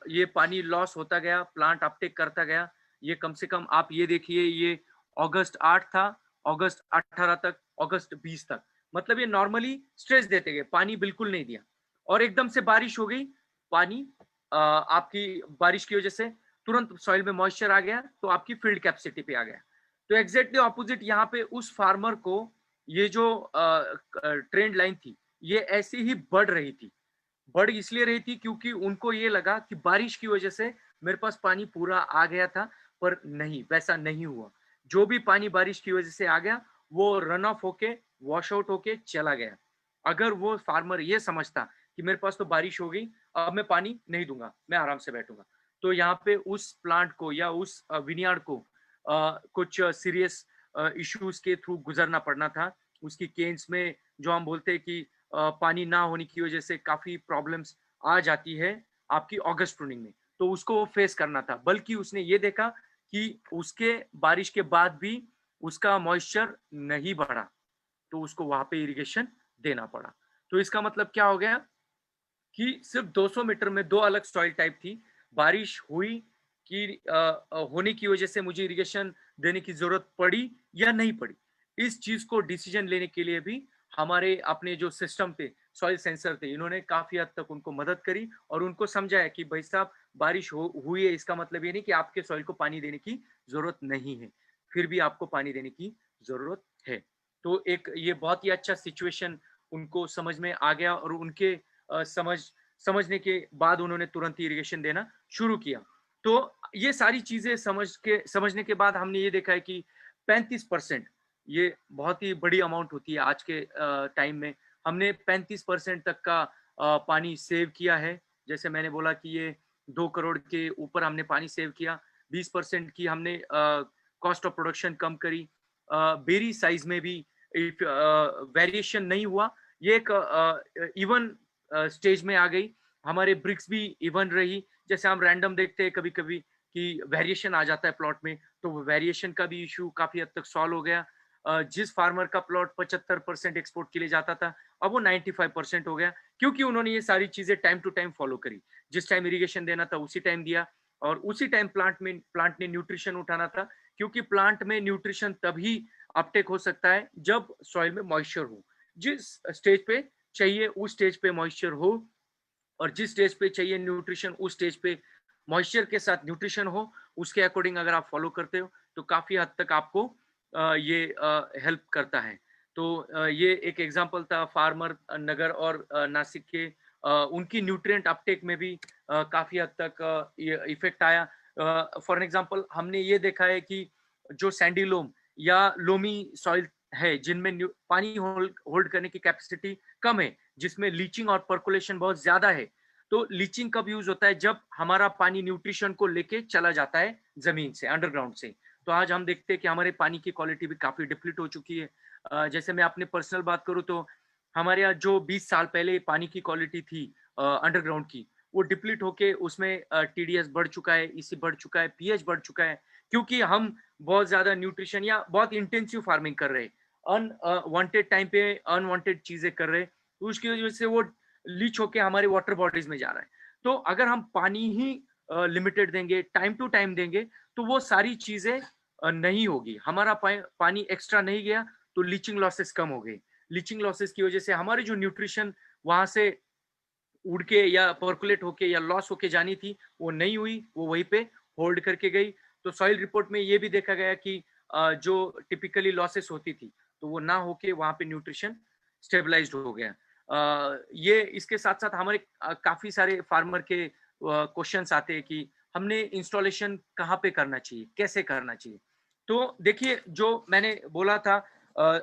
S4: ये पानी लॉस होता गया, प्लांट अपटेक करता गया। ये कम से कम आप ये देखिए, ये अगस्त 8 था, अगस्त 18 तक, अगस्त 20 तक, मतलब ये नॉर्मली स्ट्रेस देते गए, पानी बिल्कुल नहीं दिया। और एकदम से बारिश हो गई, पानी आपकी बारिश की वजह से तुरंत सॉइल में मॉइस्चर आ गया, तो आपकी फील्ड कैपेसिटी पे आ गया। तो एग्जैक्टली ऑपोजिट यहाँ पे उस फार्मर को ये जो ट्रेंड लाइन थी ये ऐसे ही बढ़ रही थी। बढ़ इसलिए रही थी क्योंकि उनको ये लगा कि बारिश की वजह से मेरे पास पानी पूरा आ गया था, पर नहीं, वैसा नहीं हुआ। जो भी पानी बारिश की वजह से आ गया वो रन ऑफ होके, वॉश आउट होके चला गया। अगर वो फार्मर ये समझता कि मेरे पास तो बारिश हो गई, अब मैं पानी नहीं दूंगा, मैं आराम से बैठूंगा, तो यहाँ पे उस प्लांट को या उस विनियार्ड को कुछ सीरियस इश्यूज के थ्रू गुजरना पड़ना था। उसकी केन्स में जो हम बोलते हैं कि पानी ना होने की वजह से काफी प्रॉब्लम्स आ जाती है आपकी ऑगस्ट प्रूनिंग में, तो उसको वो फेस करना था। बल्कि उसने ये देखा कि उसके बारिश के बाद भी उसका मॉइस्चर नहीं बढ़ा, तो उसको वहां पे इरिगेशन देना पड़ा। तो इसका मतलब क्या हो गया कि सिर्फ 200 मीटर में 2 अलग सॉइल टाइप थी। बारिश हुई कि होने की वजह से मुझे इरिगेशन देने की जरूरत पड़ी या नहीं पड़ी, इस चीज को डिसीजन लेने के लिए भी हमारे अपने जो सिस्टम थे, सॉइल सेंसर थे, इन्होंने काफी हद तक उनको मदद करी और उनको समझाया कि भाई साहब बारिश हुई है, इसका मतलब ये नहीं कि आपके सॉइल को पानी देने की जरूरत नहीं है, फिर भी आपको पानी देने की जरूरत है। तो एक ये बहुत ही अच्छा सिचुएशन उनको समझ में आ गया और उनके समझने के बाद उन्होंने तुरंत ही इरिगेशन देना शुरू किया। तो ये सारी चीजें समझने के बाद हमने ये देखा है कि 35%, ये बहुत ही बड़ी अमाउंट होती है आज के टाइम में। हमने 35% तक का पानी सेव किया है। जैसे मैंने बोला कि ये 2 करोड़ के ऊपर हमने पानी सेव किया। 20% की हमने कॉस्ट ऑफ प्रोडक्शन कम करी। बेरी साइज में भी वेरिएशन नहीं हुआ, ये एक इवन स्टेज में आ गई। हमारे ब्रिक्स भी इवन रही। जैसे हम रैंडम देखते हैं कभी कभी कि वेरिएशन आ जाता है प्लॉट में, तो वेरिएशन का भी इशू काफी हद तक सॉल्व हो गया। जिस फार्मर का प्लॉट 75% एक्सपोर्ट के लिए जाता था, अब वो 95% हो गया, क्योंकि उन्होंने ये सारी चीजें टाइम टू टाइम फॉलो करी। जिस टाइम इरिगेशन देना था उसी टाइम दिया और उसी टाइम प्लांट ने न्यूट्रिशन उठाना था, क्योंकि प्लांट में न्यूट्रिशन तभी अपटेक हो सकता है जब सॉइल में मॉइस्चर हो। जिस स्टेज पे चाहिए उस स्टेज पे मॉइस्चर हो, और जिस स्टेज पे चाहिए न्यूट्रिशन उस स्टेज पे मॉइस्चर के साथ न्यूट्रिशन हो। उसके अकॉर्डिंग अगर आप फॉलो करते हो तो काफी हद तक आपको ये हेल्प करता है। तो ये एक एग्जांपल था फार्मर नगर और नासिक के, उनकी न्यूट्रिएंट अपटेक में भी काफी हद तक इफेक्ट आया। फॉर एग्जांपल हमने ये देखा है कि जो सैंडी लोम या लोमी सॉइल है, जिनमें पानी होल्ड करने की कैपेसिटी कम है, जिसमें लीचिंग और पर्कुलेशन बहुत ज्यादा है, तो लीचिंग कब यूज होता है? जब हमारा पानी न्यूट्रिशन को लेके चला जाता है जमीन से, अंडरग्राउंड से। तो आज हम देखते हैं कि हमारे पानी की क्वालिटी भी काफी डिप्लीट हो चुकी है। जैसे मैं अपने पर्सनल बात करूँ तो हमारे यहाँ जो 20 साल पहले पानी की क्वालिटी थी अंडरग्राउंड की, वो डिप्लीट होके उसमें टीडीएस बढ़ चुका है, ईसी बढ़ चुका है, पीएच बढ़ चुका है, क्योंकि हम बहुत ज्यादा न्यूट्रिशन या बहुत इंटेंसिव फार्मिंग कर रहे हैं, अनवांटेड टाइम पे अनवांटेड चीजें कर रहे हैं, तो उसकी वजह से वो लीच होके हमारे वाटर बॉडीज में जा रहा है। तो अगर हम पानी ही लिमिटेड देंगे, टाइम टू टाइम देंगे, तो वो सारी चीजें नहीं होगी। हमारा पानी एक्स्ट्रा नहीं गया तो लीचिंग लॉसेस कम हो गई। लीचिंग लॉसेस की वजह से हमारी जो न्यूट्रिशन वहां से उड़ के या पर्कुलेट होके या लॉस होके जानी थी वो नहीं हुई, वो वहीं पे होल्ड करके गई। तो सॉइल रिपोर्ट में ये भी देखा गया कि जो टिपिकली लॉसेस होती थी तो वो ना होके वहां पे न्यूट्रिशन स्टेबलाइज्ड हो गया। ये इसके साथ साथ हमारे काफी सारे फार्मर के क्वेश्चंस आते हैं कि हमने इंस्टॉलेशन कहाँ पे करना चाहिए, कैसे करना चाहिए। तो देखिए, जो मैंने बोला था,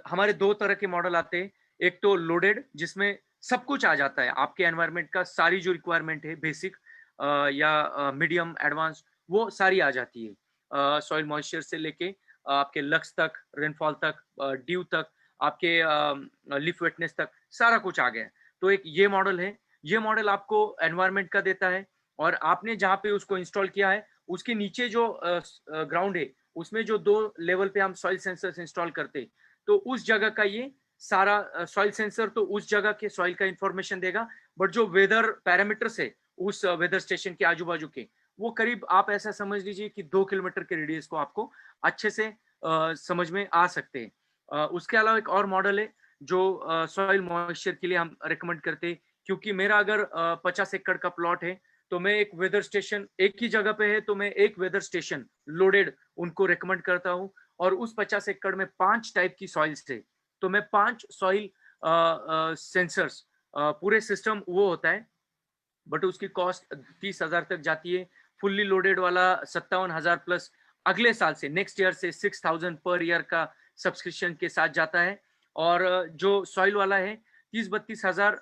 S4: हमारे 2 तरह के मॉडल आते हैं। एक तो लोडेड, जिसमें सब कुछ आ जाता है, आपके एनवायरनमेंट का सारी जो रिक्वायरमेंट है, बेसिक या मीडियम, एडवांस, वो सारी आ जाती है। सॉइल मॉइस्चर से लेके आपके लक्स तक, रेनफॉल तक, ड्यू तक, आपके लीफ वेटनेस तक, सारा कुछ आ गया है। तो एक ये मॉडल है। ये मॉडल आपको एनवायरनमेंट का देता है, और आपने जहाँ पे उसको इंस्टॉल किया है, उसके नीचे जो ग्राउंड है, उसमें जो 2 लेवल पे हम सॉइल सेंसर्स इंस्टॉल करते, तो उस जगह का ये सारा सॉइल सेंसर तो उस जगह के सॉइल का इंफॉर्मेशन देगा, बट जो वेदर पैरामीटर्स है उस वेदर स्टेशन के आजू बाजू के, वो करीब आप ऐसा समझ लीजिए कि 2 किलोमीटर के रेडियस को आपको अच्छे से समझ में आ सकते हैं। उसके अलावा एक और मॉडल है जो सॉइल मॉइस्चर के लिए हम रिकमेंड करते हैं, क्योंकि मेरा अगर 50 एकड़ का प्लॉट है, तो मैं एक वेदर स्टेशन, एक ही जगह पे है, तो मैं एक वेदर स्टेशन लोडेड उनको रिकमेंड करता हूँ। और उस 50 एकड़ में 5 टाइप की सॉइल्स थे, तो मैं 5 सॉइल सेंसर्स, पूरे सिस्टम वो होता है, बट उसकी कॉस्ट 30,000 तक जाती है। फुल्ली लोडेड वाला 57,000 प्लस, अगले साल से, नेक्स्ट ईयर से 6,000 पर ईयर का सब्सक्रिप्शन के साथ जाता है। और जो सॉइल वाला है 30-32,000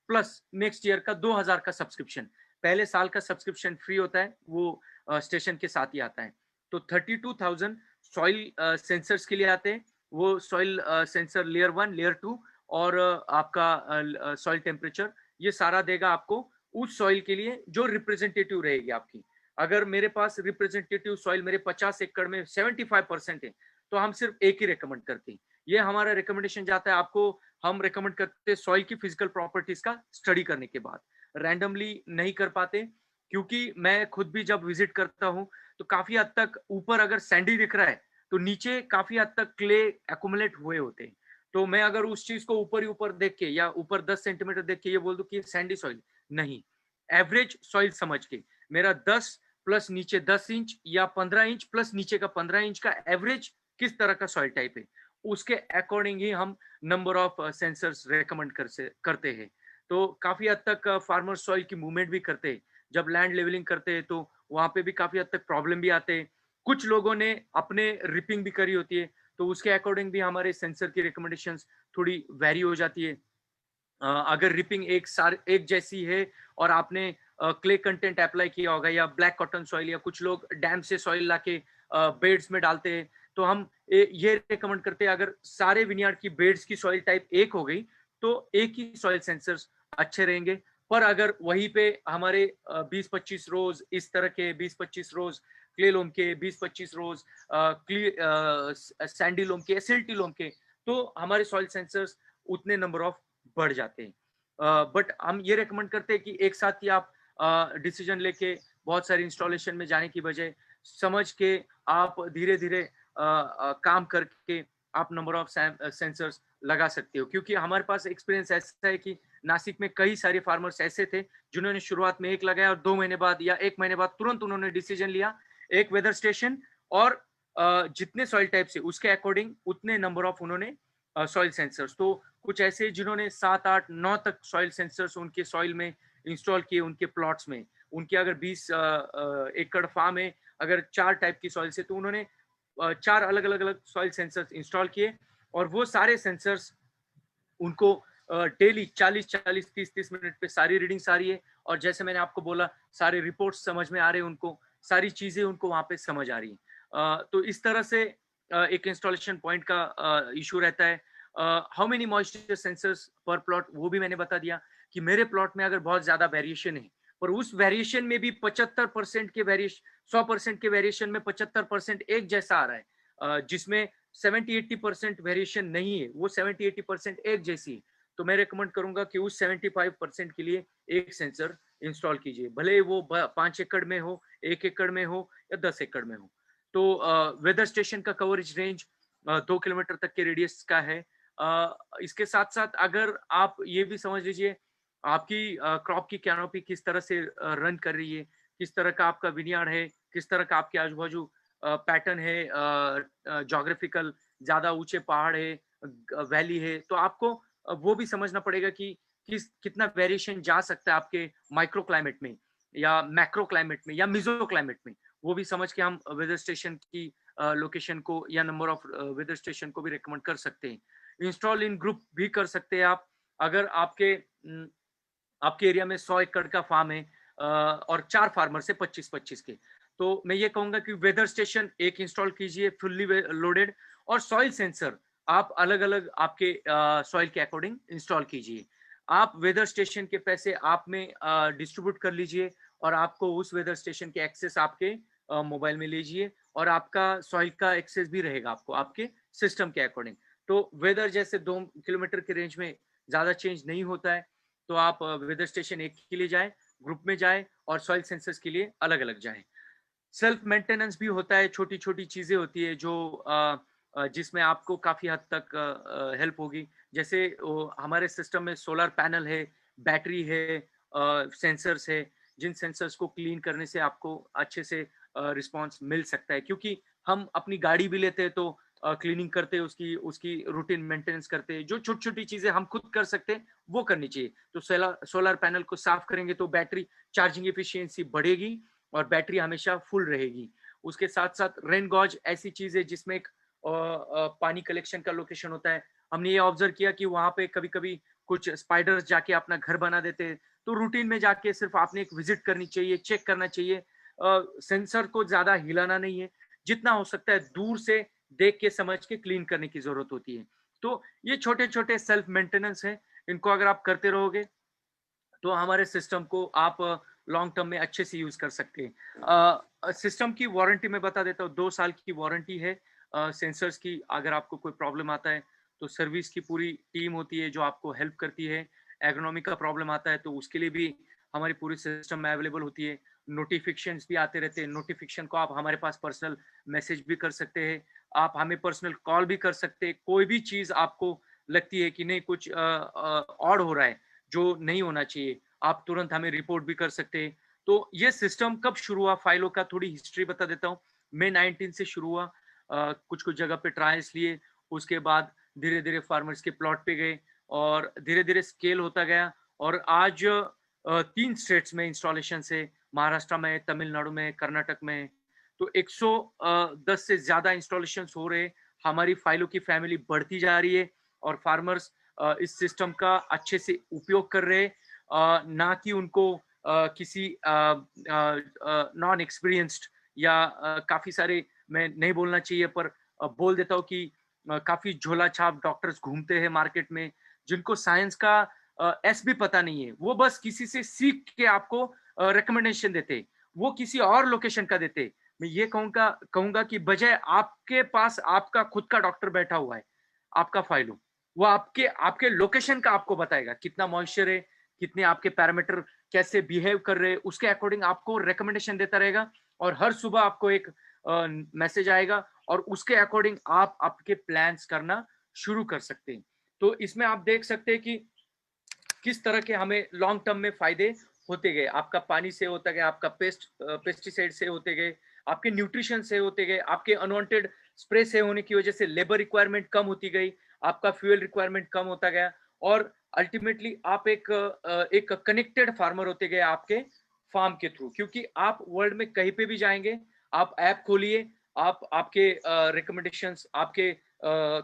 S4: प्लस नेक्स्ट ईयर का 2,000 का सब्सक्रिप्शन। पहले साल का सब्सक्रिप्शन फ्री होता है, वो स्टेशन के साथ ही आता है। तो 32,000 सॉइल सेंसर्स के लिए आते हैं। वो सॉइल सेंसर लेयर 1, लेयर 2 और आपका सॉइल टेम्परेचर, ये सारा देगा आपको उस सॉइल के लिए जो रिप्रेजेंटेटिव रहेगी आपकी। अगर मेरे पास रिप्रेजेंटेटिव सॉइल मेरे 50 एकड़ में 75% है, तो हम सिर्फ एक ही रिकमेंड करते हैं। ये हमारा रिकमेंडेशन जाता है आपको, हम रिकमेंड करते हैं सॉइल की फिजिकल प्रॉपर्टीज का स्टडी करने के बाद, रैंडमली नहीं कर पाते। क्योंकि मैं खुद भी जब विजिट करता हूँ, तो काफी हद तक ऊपर अगर सैंडी दिख रहा है, तो नीचे काफी हद तक क्ले एक्यूमुलेट हुए होते हैं। तो मैं अगर उस चीज को ऊपर ही ऊपर देख के, या ऊपर 10 सेंटीमीटर देख के ये बोल दूं कि सैंडी सॉइल, नहीं, एवरेज सॉइल समझ के मेरा 10 प्लस नीचे 10 इंच या 15 इंच प्लस नीचे का 15 इंच का एवरेज किस तरह का सॉइल टाइप है, उसके अकॉर्डिंग ही हम नंबर ऑफ सेंसर्स रेकमेंड करते हैं। तो काफी हद तक फार्मर सॉइल की मूवमेंट भी करते हैं। जब लैंड लेवलिंग करते हैं, तो वहां पे भी काफी हद तक प्रॉब्लम भी आते हैं। कुछ लोगों ने अपने रिपिंग भी करी होती है, तो उसके अकॉर्डिंग भी हमारे सेंसर की रिकमेंडेशंस थोड़ी वेरी हो जाती है। अगर रिपिंग एक जैसी है, और आपने क्ले कंटेंट अप्लाई किया होगा, या ब्लैक कॉटन सॉइल, या कुछ लोग डैम से सॉइल लाके बेड्स में डालते हैं, तो हम ये रिकमेंड करते हैं, अगर सारे विनियार्ड की बेड्स की सॉइल टाइप एक हो गई, तो एक ही सॉइल सेंसर्स अच्छे रहेंगे। पर अगर वहीं पे हमारे 20-25 रोज इस तरह के, 20-25 रोज क्ले लोम के, 20-25 रोज सैंडी लोम के, एसिल्टी लोम के, तो हमारे सॉइल सेंसर्स उतने नंबर ऑफ बढ़ जाते हैं। बट हम ये रेकमेंड करते हैं कि एक साथ ही आप डिसीजन लेके बहुत सारी इंस्टॉलेशन में जाने की बजाय, समझ के आप धीरे धीरे काम करके आप नंबर ऑफ सेंसर्स लगा सकते हो। क्योंकि हमारे पास एक्सपीरियंस ऐसा है कि नासिक में कई सारे फार्मर्स ऐसे थे जिन्होंने शुरुआत में एक लगाया, और 2 महीने बाद या 1 महीने बाद तुरंत उन्होंने डिसीजन लिया एक वेदर स्टेशन, और जितने सॉइल टाइप से उसके अकॉर्डिंग उतने नंबर ऑफ उन्होंने सॉइल सेंसर्स। तो कुछ ऐसे जिन्होंने 7, 8, 9 तक सॉइल सेंसर्स उनके सॉइल में इंस्टॉल किए, उनके प्लॉट्स में। उनके अगर 20 एकड़ फार्म है, अगर 4 टाइप की सॉइल से, तो उन्होंने 4 अलग अलग सॉइल सेंसर्स इंस्टॉल किए, और वो सारे सेंसर्स उनको डेली 40-40, 30-30 मिनट पे सारी रीडिंग्स आ रही है। और जैसे मैंने आपको बोला, सारे रिपोर्ट्स समझ में आ रहे हैं उनको, सारी चीजें उनको वहां पे समझ आ रही है। तो इस तरह से एक इंस्टॉलेशन पॉइंट का इशू रहता है। हाउ मेनी मॉइस्चर सेंसर्स पर प्लॉट, वो भी मैंने बता दिया कि मेरे प्लॉट में अगर बहुत ज्यादा वेरिएशन है, पर उस वेरिएशन में भी 75% के वेरिएशन, 100% के वेरिएशन में 75% एक जैसा आ रहा है, जिसमें 70-80% वेरिएशन नहीं है, वो 70-80% एक जैसी है, तो मैं रेकमेंड करूंगा कि उस 75% के लिए एक सेंसर इंस्टॉल कीजिए, भले वो 5 एकड़ में हो, 1 एकड़ में हो, या 10 एकड़ में हो। तो वेदर स्टेशन का कवरेज रेंज 2 किलोमीटर तक के रेडियस का है। इसके साथ साथ अगर आप ये भी समझ लीजिए, आपकी क्रॉप की कैनोपी किस तरह से रन कर रही है, किस तरह का आपका विनियार्ड है, किस तरह का आपके आजू बाजू पैटर्न है, जोग्राफिकल, ज्यादा ऊंचे पहाड़ है, वैली है, तो आपको वो भी समझना पड़ेगा कि कितना वेरिएशन जा सकता है आपके माइक्रो क्लाइमेट में। या मैक्रो क्लाइमेट में या मिजो क्लाइमेट में, वो भी समझ के हम वेदर स्टेशन की लोकेशन को या नंबर ऑफ वेदर स्टेशन को भी रिकमेंड कर सकते हैं। इंस्टॉल इन ग्रुप भी कर सकते हैं आप। अगर आपके एरिया में 100 एकड़ का फार्म है और 4 फार्मर से 25-25 के, तो मैं ये कहूंगा कि वेदर स्टेशन एक इंस्टॉल कीजिए फुल्ली लोडेड, और सॉइल सेंसर आप अलग अलग आपके सॉइल के अकॉर्डिंग इंस्टॉल कीजिए। आप वेदर स्टेशन के पैसे आप में डिस्ट्रीब्यूट कर लीजिए और आपको उस वेदर स्टेशन के एक्सेस आपके मोबाइल में लीजिए, और आपका सॉइल का एक्सेस भी रहेगा आपको आपके सिस्टम के अकॉर्डिंग। तो वेदर जैसे 2 किलोमीटर के रेंज में ज्यादा चेंज नहीं होता है, तो आप वेदर स्टेशन एक के लिए जाए, ग्रुप में जाए, और सॉइल सेंसर्स के लिए अलग अलग जाए। सेल्फ मेंटेनेंस भी होता है, छोटी छोटी चीजें होती है जो जिसमें आपको काफी हद तक हेल्प होगी। जैसे हमारे सिस्टम में सोलर पैनल है, बैटरी है, सेंसर्स है, जिन सेंसर्स को क्लीन करने से आपको अच्छे से रिस्पॉन्स मिल सकता है, क्योंकि हम अपनी गाड़ी भी लेते हैं तो क्लीनिंग करते हैं, उसकी उसकी रूटीन मेंटेनेंस करते हैं। जो छोटी छोटी चीजें हम खुद कर सकते हैं वो करनी चाहिए। तो सोलर पैनल को साफ करेंगे तो बैटरी चार्जिंग एफिशिएंसी बढ़ेगी और बैटरी हमेशा फुल रहेगी। उसके साथ साथ रेन गॉज ऐसी चीज है जिसमें एक पानी कलेक्शन का लोकेशन होता है। हमने ये ऑब्जर्व किया कि वहां पे कभी कभी कुछ स्पाइडर्स जाके अपना घर बना देते हैं, तो रूटीन में जाके सिर्फ आपने एक विजिट करनी चाहिए, चेक करना चाहिए। सेंसर को ज्यादा हिलाना नहीं है, जितना हो सकता है दूर से देख के समझ के क्लीन करने की जरूरत होती है। तो ये छोटे छोटे सेल्फ मेंटेनेंस है, इनको अगर आप करते रहोगे तो हमारे सिस्टम को आप लॉन्ग टर्म में अच्छे से यूज कर सकते हैं। सिस्टम की वारंटी मैं बता देता हूँ, 2 साल की वारंटी है सेंसर्स की। अगर आपको कोई प्रॉब्लम आता है तो सर्विस की पूरी टीम होती है जो आपको हेल्प करती है। एग्रोनॉमी का प्रॉब्लम आता है तो उसके लिए भी हमारी पूरी सिस्टम में अवेलेबल होती है। नोटिफिकेशंस भी आते रहते हैं, नोटिफिकेशन को आप हमारे पास पर्सनल मैसेज भी कर सकते हैं, आप हमें पर्सनल कॉल भी कर सकते हैं। कोई भी चीज आपको लगती है कि नहीं कुछ ऑड हो रहा है जो नहीं होना चाहिए, आप तुरंत हमें रिपोर्ट भी कर सकते हैं। तो ये सिस्टम कब शुरू हुआ, फाइलों का थोड़ी हिस्ट्री बता देता हूँ। मई 19 से शुरू हुआ, कुछ कुछ जगह पे ट्रायल्स लिए, उसके बाद धीरे धीरे फार्मर्स के प्लॉट पे गए और धीरे धीरे स्केल होता गया। और आज 3 स्टेट्स में इंस्टॉलेशन है, महाराष्ट्र में, तमिलनाडु में, कर्नाटक में। तो 110 से ज्यादा इंस्टॉलेशन हो रहे। हमारी फाइलों की फैमिली बढ़ती जा रही है और फार्मर्स इस सिस्टम का अच्छे से उपयोग कर रहे, ना कि उनको किसी नॉन एक्सपीरियंस्ड या काफी सारे, मैं नहीं बोलना चाहिए पर बोल देता हूँ कि काफी झोला छाप डॉक्टर्स घूमते हैं मार्केट में, जिनको साइंस का एस भी पता नहीं है। वो बस किसी से सीख के आपको रिकमेंडेशन देते, वो किसी और लोकेशन का देते। मैं ये कहूंगा कि बजाय आपके पास आपका खुद का डॉक्टर बैठा हुआ है, आपका फाइलो, वो आपके आपके लोकेशन का आपको बताएगा कितना मॉइस्चर है, कितने आपके पैरामीटर कैसे बिहेव कर रहे हैं, उसके अकॉर्डिंग आपको रिकमेंडेशन देता रहेगा। और हर सुबह आपको एक मैसेज आएगा और उसके अकॉर्डिंग आप आपके प्लान्स करना शुरू कर सकते हैं। तो इसमें आप देख सकते हैं कि किस तरह के हमें लॉन्ग टर्म में फायदे होते गए। आपका पानी से होता गया, आपका पेस्टिसाइड से होते गए, आपके न्यूट्रिशन से होते गए, आपके अनवांटेड स्प्रे से होने की वजह से लेबर रिक्वायरमेंट कम होती गई, आपका फ्यूल रिक्वायरमेंट कम होता गया, और अल्टीमेटली आप एक कनेक्टेड फार्मर होते गए आपके फार्म के थ्रू। क्योंकि आप वर्ल्ड में कहीं पे भी जाएंगे, आप ऐप खोलिए, आप आपके रिकमेंडेशंस आपके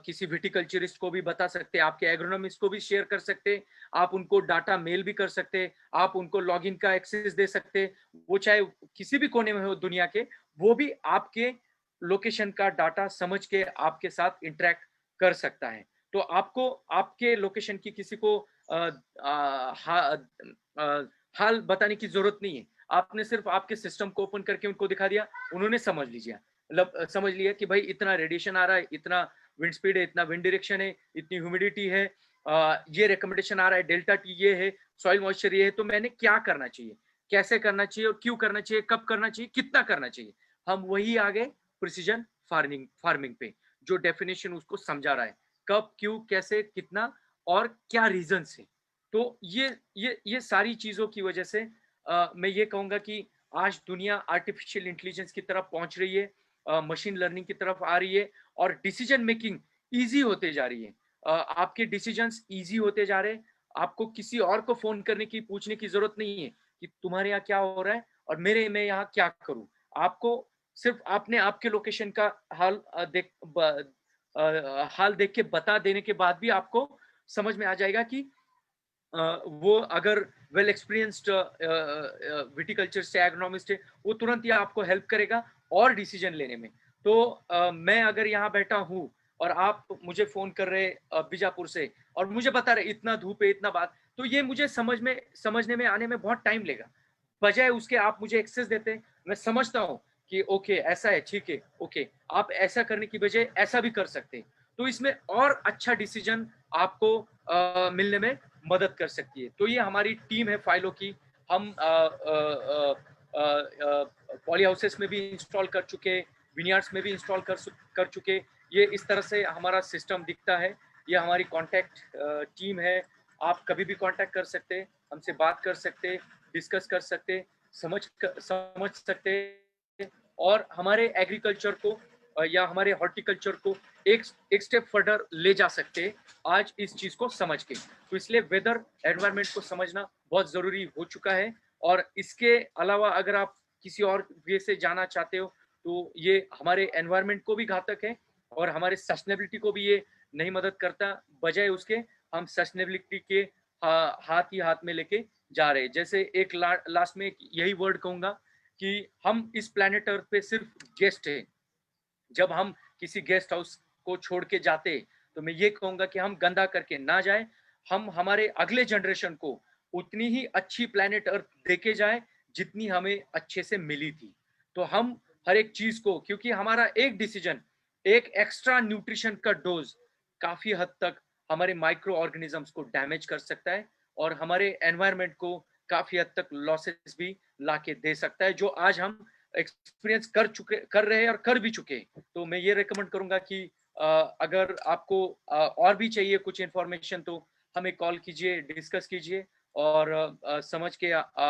S4: किसी विटिकल्चरिस्ट को भी बता सकते हैं, आपके एग्रोनॉमिस्ट को भी शेयर कर सकते हैं, आप उनको डाटा मेल भी कर सकते हैं, आप उनको लॉगिन का एक्सेस दे सकते हैं। वो चाहे किसी भी कोने में हो दुनिया के, वो भी आपके लोकेशन का डाटा समझ के आपके साथ इंटरेक्ट कर सकता है। तो आपको आपके लोकेशन की किसी को हाल बताने की जरूरत नहीं है। आपने सिर्फ आपके सिस्टम को ओपन करके उनको दिखा दिया, उन्होंने समझ लीजिए, मतलब समझ लिया कि भाई इतना रेडिएशन आ रहा है, इतना विंड स्पीड है, इतना विंड डायरेक्शन है, इतनी ह्यूमिडिटी है, ये रिकमेंडेशन आ रहा है, डेल्टा टी ये है, सॉइल मॉइस्चर ये है, तो मैंने क्या करना चाहिए, कैसे करना चाहिए और क्यों करना चाहिए, कब करना चाहिए, कितना करना चाहिए। हम वही आगे प्रिसीजन फार्मिंग पे जो डेफिनेशन उसको समझा रहा है, कब, क्यों, कैसे, कितना और क्या रीजन है। तो ये सारी चीजों की वजह से मैं ये कहूंगा कि आज दुनिया आर्टिफिशियल इंटेलिजेंस की तरफ पहुंच रही है, मशीन लर्निंग की तरफ आ रही है, और डिसीजन मेकिंग इजी होते जा रही है। आपके डिसीजंस इजी होते जा रहे हैं, आपको किसी और को फोन करने की पूछने की जरूरत नहीं है। कि तुम्हारे यहाँ क्या हो रहा है और मेरे में यहाँ क्या करूं। आपको सिर्फ आपने आपके लोकेशन का हाल हाल देख के बता देने के बाद भी आपको समझ में आ जाएगा कि वो अगर वेल एक्सपीरियंस्ड विटिकल्चर से एग्रोनॉमिस्ट है, वो तुरंत ही आपको हेल्प करेगा और डिसीजन लेने में। तो मैं अगर यहाँ बैठा हूँ और आप मुझे फोन कर रहे बीजापुर से और मुझे बता रहे इतना धूप है, इतना बात, तो ये मुझे समझने में आने में बहुत टाइम लेगा। बजाय उसके आप मुझे एक्सेस देते, मैं समझता हूँ कि ओके ऐसा है, ठीक है, ओके आप ऐसा करने की बजाय ऐसा भी कर सकते हैं, तो इसमें और अच्छा डिसीजन आपको मिलने में मदद कर सकती है। तो ये हमारी टीम है फाइलों की। हम पॉली हाउसेस में भी इंस्टॉल कर चुके, विनियार्ड्स में भी इंस्टॉल कर चुके। ये इस तरह से हमारा सिस्टम दिखता है। ये हमारी कांटेक्ट टीम है। आप कभी भी कांटेक्ट कर सकते, हमसे बात कर सकते, डिस्कस कर सकते, समझ सकते और हमारे एग्रीकल्चर को या हमारे हॉर्टिकल्चर को एक स्टेप फर्दर ले जा सकते आज इस चीज को समझ के। तो इसलिए वेदर एनवायरनमेंट को समझना बहुत जरूरी हो चुका है। और इसके अलावा अगर आप किसी और वे से जाना चाहते हो तो ये हमारे एनवायरनमेंट को भी घातक है और हमारे सस्टेनेबिलिटी को भी ये नहीं मदद करता। बजाय उसके हम सस्टेनेबिलिटी के हाथ ही हाथ में लेके जा रहे हैं। जैसे एक लास्ट में यही वर्ड कहूंगा कि हम इस प्लेनेट अर्थ पे सिर्फ गेस्ट है। जब हम किसी गेस्ट हाउस को छोड़ के जाते तो मैं ये कहूंगा कि हम गंदा करके ना जाए, हम हमारे अगले जनरेशन को उतनी ही अच्छी प्लेनेट अर्थ देके जाए जितनी हमें अच्छे से मिली थी। तो हम हर एक चीज को, क्योंकि हमारा एक डिसीजन, एक एक्स्ट्रा न्यूट्रिशन का डोज काफी हद तक हमारे माइक्रो ऑर्गेनिजम्स को डैमेज कर सकता है और हमारे एनवायरनमेंट को काफी हद तक लॉसेस भी लाके दे सकता है, जो आज हम एक्सपीरियंस कर रहे हैं और कर भी चुके। तो मैं ये रेकमेंड करूंगा कि अगर आपको और भी चाहिए कुछ इंफॉर्मेशन तो हमें कॉल कीजिए, डिस्कस कीजिए और समझ के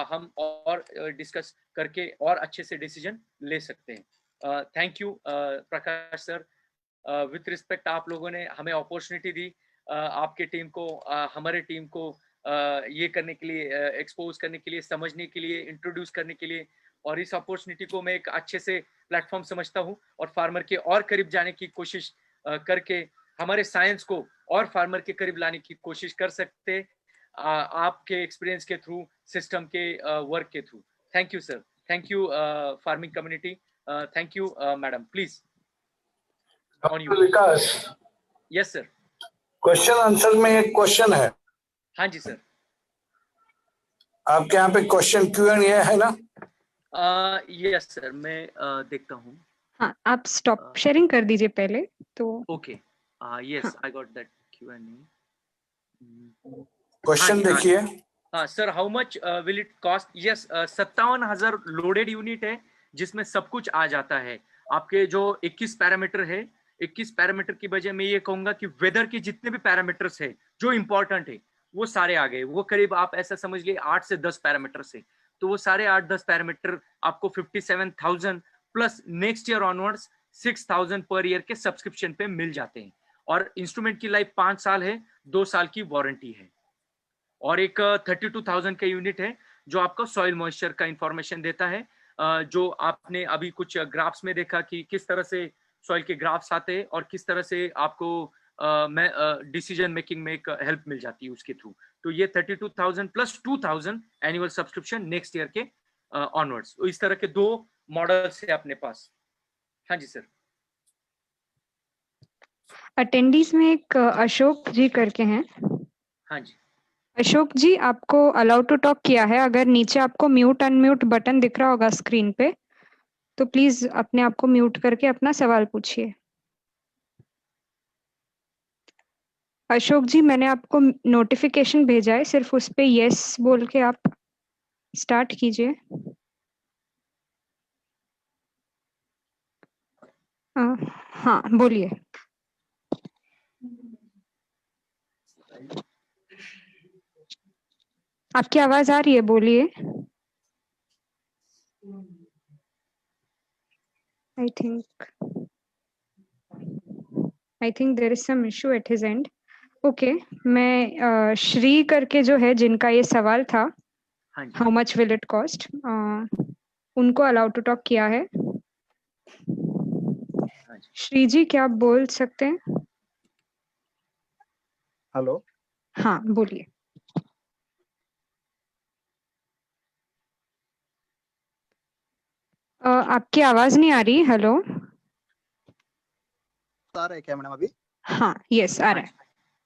S4: हम और डिस्कस करके और अच्छे से डिसीजन ले सकते हैं। Thank you Prakash sir. With respect, आप लोगों ने हमें अपॉर्चुनिटी दी आपके टीम को, हमारे टीम को ये करने के लिए, एक्सपोज करने के लिए, समझने के लिए, इंट्रोड्यूस करने के लिए। और इस अपॉर्चुनिटी को मैं एक अच्छे से प्लेटफॉर्म समझता हूँ और फार्मर के और करीब जाने की कोशिश करके हमारे साइंस को और फार्मर के करीब लाने की कोशिश कर सकते आपके एक्सपीरियंस के थ्रू, सिस्टम के वर्क के through. Thank you sir, thank you farming community, thank you madam. Please on you.
S3: Vikas,
S4: yes sir.
S3: Question answer में एक क्वेश्चन है।
S4: हाँ जी सर।
S3: आपके यहाँ पे क्वेश्चन Q&A है ना?
S4: यस सर, मैं देखता हूँ।
S1: हाँ, आप स्टॉप शेयरिंग कर दीजिए पहले तो।
S4: Okay, yes I got that Q&A।
S3: Question देखिए।
S4: हाँ sir, how much will it cost? Yes, 57,000 loaded unit है जिसमें सब कुछ आ जाता है। आपके जो 21 पैरामीटर है, 21 पैरामीटर की वजह मैं ये कहूंगा कि वेदर के जितने भी पैरामीटर्स है जो इंपॉर्टेंट है वो सारे आ गए। वो करीब आप ऐसा समझ लिए 8 से 10 पैरामीटर से, तो वो सारे 8-10 पैरामीटर आपको 57,000 plus next year onwards 6,000 per year के सब्सक्रिप्शन पे मिल जाते हैं। और इंस्ट्रूमेंट की लाइफ 5 साल है, 2 साल की वारंटी है। और एक 32,000 का यूनिट है जो आपको सॉइल मॉइस्चर का इंफॉर्मेशन देता है, जो आपने अभी कुछ ग्राफ्स में देखा कि किस तरह से सॉइल के ग्राफ्स आते हैं और किस तरह से आपको डिसीजन मेकिंग में एक हेल्प मिल जाती है उसके थ्रू। तो ये 32,000 plus 2,000 annual subscription next year के ऑनवर्ड्स। तो इस तरह के 2 मॉडल्स है अपने पास। हाँ जी सर।
S1: अटेंडीज में एक अशोक जी करके हैं।
S4: हाँ जी
S1: अशोक जी, आपको अलाउ टू टॉक किया है। अगर नीचे आपको म्यूट अनम्यूट बटन दिख रहा होगा स्क्रीन पे तो प्लीज अपने आप को म्यूट करके अपना सवाल पूछिए। अशोक जी, मैंने आपको नोटिफिकेशन भेजा है, सिर्फ उस पे यस बोल के आप स्टार्ट कीजिए। हाँ बोलिए। आपकी आवाज आ रही है, बोलिए। I think there is some issue at his end. Okay, मैं श्री करके जो है जिनका ये सवाल था,
S4: हाँ जी
S1: how much will it cost, उनको अलाउ टू टॉक किया है।
S4: हाँ जी
S1: श्री जी क्या आप बोल सकते हैं?
S5: हेलो,
S1: हाँ बोलिए। आपकी आवाज नहीं आ रही। हेलो।
S5: आ रहा है क्या मैडम अभी?
S1: हाँ यस आ
S4: हाँ
S1: रहा है।
S4: जी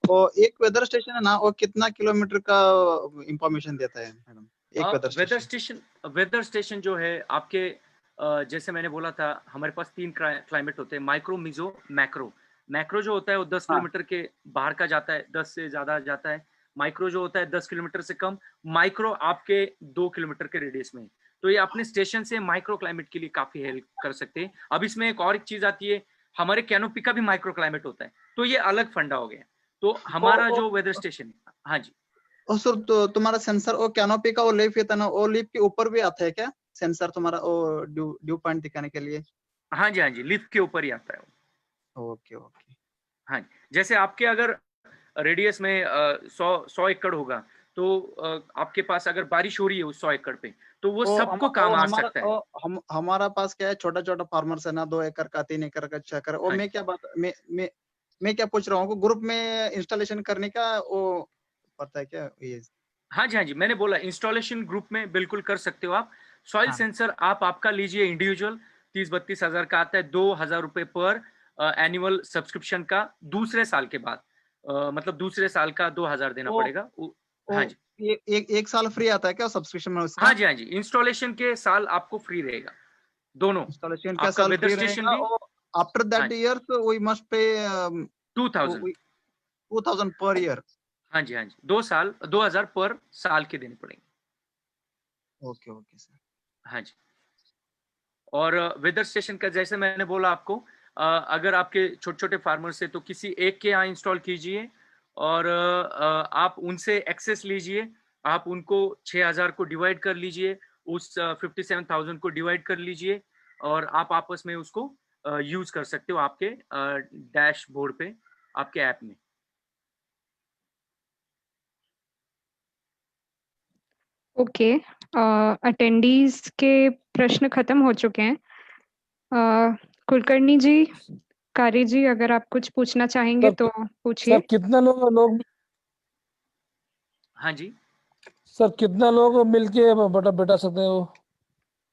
S5: वो एक वेदर स्टेशन है ना, वो कितना किलोमीटर का इंफॉर्मेशन देता है मैडम? एक वेदर स्टेशन।
S4: वेदर स्टेशन जो है आपके जैसे मैंने बोला था, हमारे पास 3 क्लाइमेट होते हैं, माइक्रो, मिजो, मैक्रो। मैक्रो जो होता है वो 10
S5: हाँ।
S4: किलोमीटर के बाहर का जाता है, 10 से ज़्यादा जाता है। माइक्रो जो होता है 10 किलोमीटर से कम। माइक्रो आपके 2 किलोमीटर के रेडियस में है। तो ये अपने स्टेशन से माइक्रो क्लाइमेट के लिए काफ़ी हेल्प कर सकते हैं। अब इसमें एक और एक चीज़ आती है, हमारे कैनोपी का भी माइक्रो क्लाइमेट होता है, तो ये अलग फंडा हो गया। तो हमारा जो वेदर स्टेशन है, हाँ जी,
S5: ओ सर, तो तुम्हारा सेंसर वो कैनोपी का वो लीफ है ना, वो लीफ के ऊपर भी आता है क्या सेंसर तुम्हारा, वो ड्यू पॉइंट दिखाने के लिए?
S4: हाँ जी, हाँ जी, लिफ्ट के ऊपर ही आता है वो।
S5: Okay okay.
S4: हाँ जी, जैसे आपके अगर रेडियस में 100 एकड़ होगा, तो आपके पास अगर बारिश हो रही है उस 100 एकड़ पे, तो वो सबको काम आ सकता है।
S5: हमारा पास क्या है, छोटा छोटा फार्मर्स है ना, 2 एकड़ का, 3 एकड़ का, 6 एकड़। वो
S4: हाँ
S5: मैं
S4: जी,
S5: क्या बात मैं क्या पूछ रहा हूँ, ग्रुप में इंस्टॉलेशन करने का वो पता है क्या ये?
S4: हाँ जी, हाँ जी, मैंने बोला इंस्टॉलेशन ग्रुप में बिल्कुल कर सकते हो आप। सॉइल
S5: हाँ।
S4: सेंसर आप आपका लीजिए इंडिविजुअल, 30-32 हज़ार का आता है, 2,000 रुपए पर एनुअल सब्सक्रिप्शन का दूसरे साल के बाद। मतलब दूसरे साल का 2,000 देना
S5: वो
S4: पड़ेगा।
S5: वो
S4: हाँ जी,
S5: एक साल फ्री आता है क्या सब्सक्रिप्शन में उसका?
S4: हाँ जी, हाँ जी, इंस्टॉलेशन के साल आपको फ्री रहेगा, दोनों।
S5: इंस्टॉलेशन का
S4: आपका
S5: साल
S4: वेदर
S5: फ्री
S4: स्टेशन
S5: रहेगा,
S4: भी।
S5: और आफ्टर
S4: हाँ
S5: दैट
S4: जी,
S5: year we must pay
S4: 2000।
S5: 2000 per year.
S4: हाँ जी, हाँ जी, 2,000 पर साल के देने पड़ेंगे।
S5: Okay okay sir.
S4: हाँ जी। और वेदर स्टेशन का जैसे मैंने बोला आपको, अगर आपके छोटे-छोटे फार्मर्स हैं तो किसी एक के यहाँ इंस्टॉल कीजिए, और आप उनसे एक्सेस लीजिए। आप उनको 6,000 को डिवाइड कर लीजिए, उस 57,000 को डिवाइड कर लीजिए, और आप आपस में उसको यूज़ कर सकते हो आपके डैशबोर्ड पे, आपके ऐप में।
S1: ओके, अटेंडीज के प्रश्न खत्म हो चुके हैं। कुलकर्णी जी, कारी जी, अगर आप कुछ पूछना चाहेंगे
S6: सर
S1: तो
S6: सर
S1: पूछिए।
S6: कितना लोग
S4: हाँ जी।
S6: सर कितना लोग मिलके बैठा सकते हैं वो?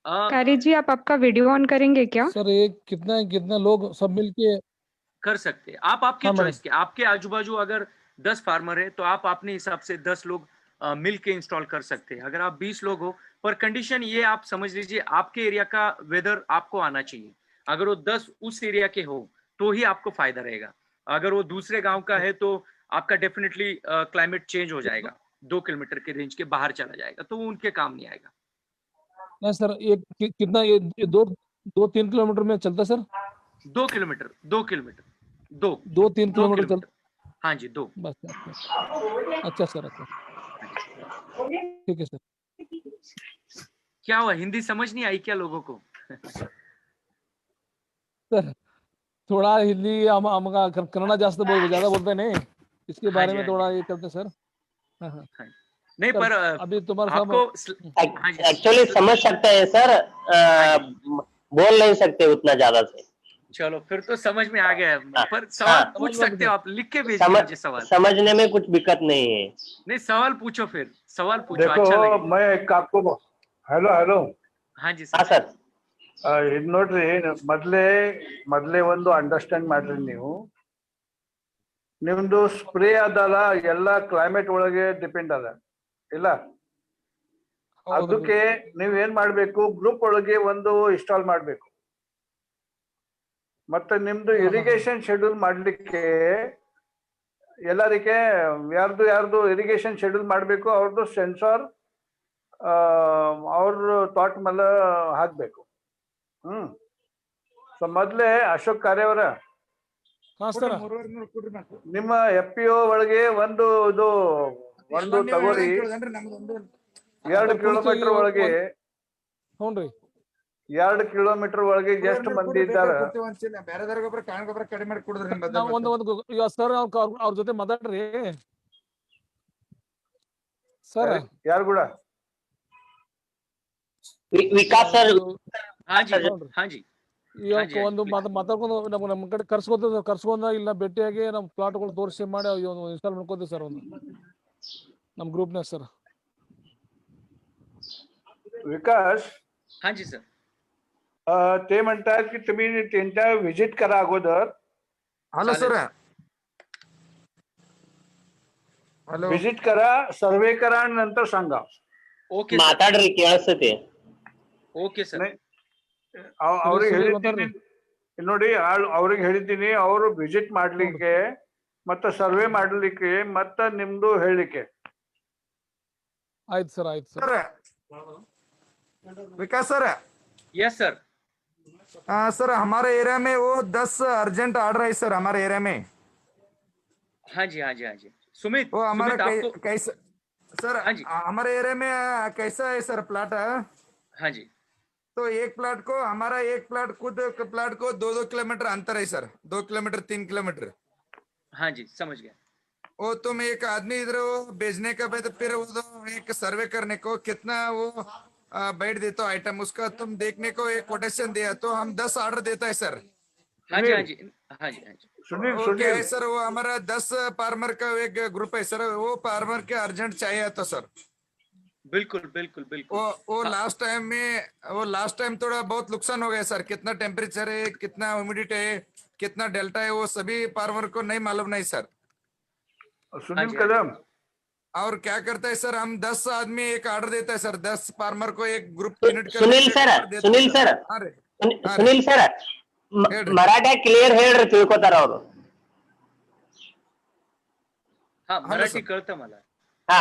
S1: कारी जी, आप आपका वीडियो ऑन करेंगे क्या?
S6: सर एक कितना लोग सब मिलके?
S4: कर सकते हैं आप, आपके
S6: हाँ मैडम।
S4: चॉइस के। आपके आजू बाजू अगर 10 फार्मर है तो आप अपने हिसाब से 10 लोग मिल के इंस्टॉल कर सकते हैं। अगर आप 20 लोग हो, पर कंडीशन ये आप समझ लीजिए, आपके एरिया का वेदर आपको आना चाहिए। अगर वो 10 उस एरिया के हो तो ही आपको फायदा रहेगा। अगर वो दूसरे गांव का है तो आपका डेफिनेटली क्लाइमेट चेंज हो जाएगा, 2 किलोमीटर के रेंज के बाहर चला जाएगा, तो वो उनके काम नहीं आएगा।
S6: नहीं सर, एक कितना ये 2-3 किलोमीटर में चलता sir?
S4: 2 kilometre, 2 kilometre, 2
S6: 2-3
S4: 2
S6: kilometre
S4: kilometre. हाँ जी, 2।
S6: बस अच्छा सर, अच्छा ठीक है सर।
S4: क्या हुआ, हिंदी समझ नहीं आई क्या लोगों को?
S6: सर थोड़ा हिंदी हम कन्नड़ा ज्यादा बोलते नहीं, इसके
S4: हाँ
S6: बारे
S4: जी,
S6: में
S4: हाँ जी,
S6: थोड़ा ये करते सर। हाँ हाँ
S4: हाँ जी। नहीं,
S6: सर,
S4: पर
S6: अभी तुम्हारे साहब।
S4: आपको हाँ जी,
S7: एक्चुअली समझ सकते हैं सर,
S4: हाँ जी।
S7: बोल नहीं सकते उतना ज्यादा से।
S4: चलो फिर तो समझ में आ गया।
S7: हाँ,
S4: पर सवाल
S7: हाँ,
S4: पूछ
S6: समझ लो
S4: सकते हो, आप लिख के भेजिए
S7: समझ
S4: मुझे सवाल।
S7: समझने में कुछ दिक्कत नहीं है।
S4: नहीं, सवाल पूछो, फिर सवाल पूछो,
S3: देखो,
S4: अच्छा लगेगा।
S3: मैं एक आपको हेलो हेलो
S4: हाँ जी
S7: हाँ
S4: सर।
S7: सर।
S3: ಇದು ನೋಡ್ರಿ, ಮೊದ್ಲೇ ಒಂದು ಅಂಡರ್ಸ್ಟ್ಯಾಂಡ್ ಮಾಡ್ರಿ ನೀವು. ನಿಮ್ದು ಸ್ಪ್ರೇ ಅದಲ್ಲ, ಎಲ್ಲ ಕ್ಲೈಮೇಟ್ ಒಳಗೆ ಡಿಪೆಂಡ್ ಅದ ಇಲ್ಲ.
S6: ಹೌದು
S3: ಅದಕ್ಕೆ ನೀವ್ ಏನ್ ಮಾಡ್ಬೇಕು, ಗ್ರೂಪ್ ಒಳಗೆ ಒಂದು ಇನ್ಸ್ಟಾಲ್ ಮಾಡ್ಬೇಕು. ಮತ್ತೆ ನಿಮ್ದು ಇರಿಗೇಷನ್ ಶೆಡ್ಯೂಲ್ ಮಾಡ್ಲಿಕ್ಕೆ ಎಲ್ಲರಿಗೆ ಯಾರ್ದು ಇರಿಗೇಷನ್ ಶೆಡ್ಯೂಲ್ ಮಾಡ್ಬೇಕು, ಅವ್ರದ್ದು ಸೆನ್ಸಾರ್ ಅವ್ರ ಥಾಟ್ ಮೇಲೆ ಹಾಕ್ಬೇಕು. ಸೊ ಮೊದ್ಲೇ ಅಶೋಕ್ ಕಾರ್ಯ ಅವರ
S6: हाँ सर।
S3: ನಿಮ್ಮ FPO ಒಳಗೆ ಒಂದು ತಗೋರಿ, 2 ಕಿಲೋಮೀಟರ್ ಒಳಗೆ,
S6: ಹ್ಞೂ ರೀ
S3: 2 ಕಿಲೋಮೀಟರ್ ಒಳಗೆ ಎಷ್ಟು ಮಂದಿ ಇದ್ದಾರೆ?
S2: ಬೇರೆದವ್ರಿಗೊಬ್ರು ಕಾಣ್ ಗೊಬ್ಬರ ಕಡಿಮೆ ಮಾಡಿ ಕೊಡಿದ್ರಿ ನಿಮ್
S6: ನಾವು ಒಂದು ಈಗ ಸರ್ ಅವ್ರ ಜೊತೆ ಮಾತಾಡ್ರಿ ಸರ್.
S3: ಯಾರು ಕೂಡ
S7: विकास सर
S4: हाँ जी
S6: ಹೌದ್ರಿ.
S4: हाँ जी
S6: ಇವತ್ತು ಒಂದು ಮಾತಾಡ್ಕೊಂಡು ನಮ್ಮ ಕಡೆ ಕರ್ಸ್ಕೊಂಡ ಇಲ್ಲ ಭೇಟಿಯಾಗಿ ನಮ್ಮ ಪ್ಲಾಟ್ಗಳು ತೋರಿಸಿ ಮಾಡಿ ಒಂದು ಇನ್ಸ್ಟಾಲ್ ಮಾಡ್ಕೋತೀವಿ ಸರ್ ಒಂದು ನಮ್ಮ ಗ್ರೂಪ್ನಾಗ ಸರ್.
S3: विकास
S4: हाँ जी सर.
S3: ते म्हणतात की तुम्ही त्यांच्या व्हिजिट करा अगोदर.
S2: हॅलो
S4: चालेल.
S2: सर. हॅलो.
S3: व्हिजिट करा, सर्वे करा आणि नंतर सांगा.
S4: Okay sir.
S7: ಮಾತಾಡ್ರಿ ಕೇಳಿಸ್ತೈತಿ.
S4: Okay sir.
S3: ಅವ್ರಿಗೆ
S6: ಸರಿ,
S3: ಹೇಳಿದ್ದೀನಿ ನೋಡಿ, ಅವ್ರಿಗೆ ಹೇಳಿದ್ದೀನಿ, ಅವರು ವಿಸಿಟ್ ಮಾಡ್ಲಿಕ್ಕೆ ಮತ್ತೆ ಸರ್ವೆ ಮಾಡ್ಲಿಕ್ಕೆ ಮತ್ತೆ ನಿಮ್ದು ಹೇಳಿಕೆ.
S6: ಆಯ್ತು ಸರ್, ಆಯ್ತು ಸರ್.
S2: सर विकास सर.
S4: Yes sir.
S2: सर हमारे एरिया में वो 10 अर्जेंट ऑर्डर है सर हमारे एरिया में.
S4: हाँ जी हाँ जी हाँ जी. सुमित,
S2: वो हमारा
S4: सुमित आपको
S2: कैसा सर
S4: हाँ जी.
S2: हमारे एरिया में कैसा है सर प्लाट.
S4: हाँ जी.
S2: तो एक प्लाट को हमारा एक प्लाट खुद प्लाट को 2-2 किलोमीटर अंतर है सर. 2 kilometre 3 kilometre.
S4: हाँ जी समझ गया.
S2: वो तुम एक आदमी इधर वो बेचने का तो फिर वो तो एक सर्वे करने को कितना वो बैठ देता आइटम उसका तुम देखने को एक कोटेशन दिया तो हम 10 ऑर्डर देता है सर.
S4: हाँ जी हाँ जी हाँ जी हाँ जी.
S3: सुनील
S2: वो क्या है
S3: सुनील
S2: सर वो हमारा 10 फार्मर का एक ग्रुप है सर. वो फार्मर के अर्जेंट चाहिए तो सर
S4: बिल्कुल बिल्कुल बिल्कुल.
S2: वो लास्ट टाइम थोड़ा बहुत नुकसान हो गया सर. कितना टेम्परेचर है कितना ह्यूमिडिटी है कितना डेल्टा है वो सभी फार्मर को नहीं मालूम नहीं सर.
S3: सुनील कदम
S2: और क्या करता है सर हम 10 आदमी एक ऑर्डर देता है सर. 10 फार्मर को एक group
S7: Sunil sir, Sunil sir, Sunil sir, Marathi clear ಹೇಳ್ರಿ ತಿಳ್ಕೊತಾರ ಅವರು.
S4: हा मराठी कळतं मला.
S7: हा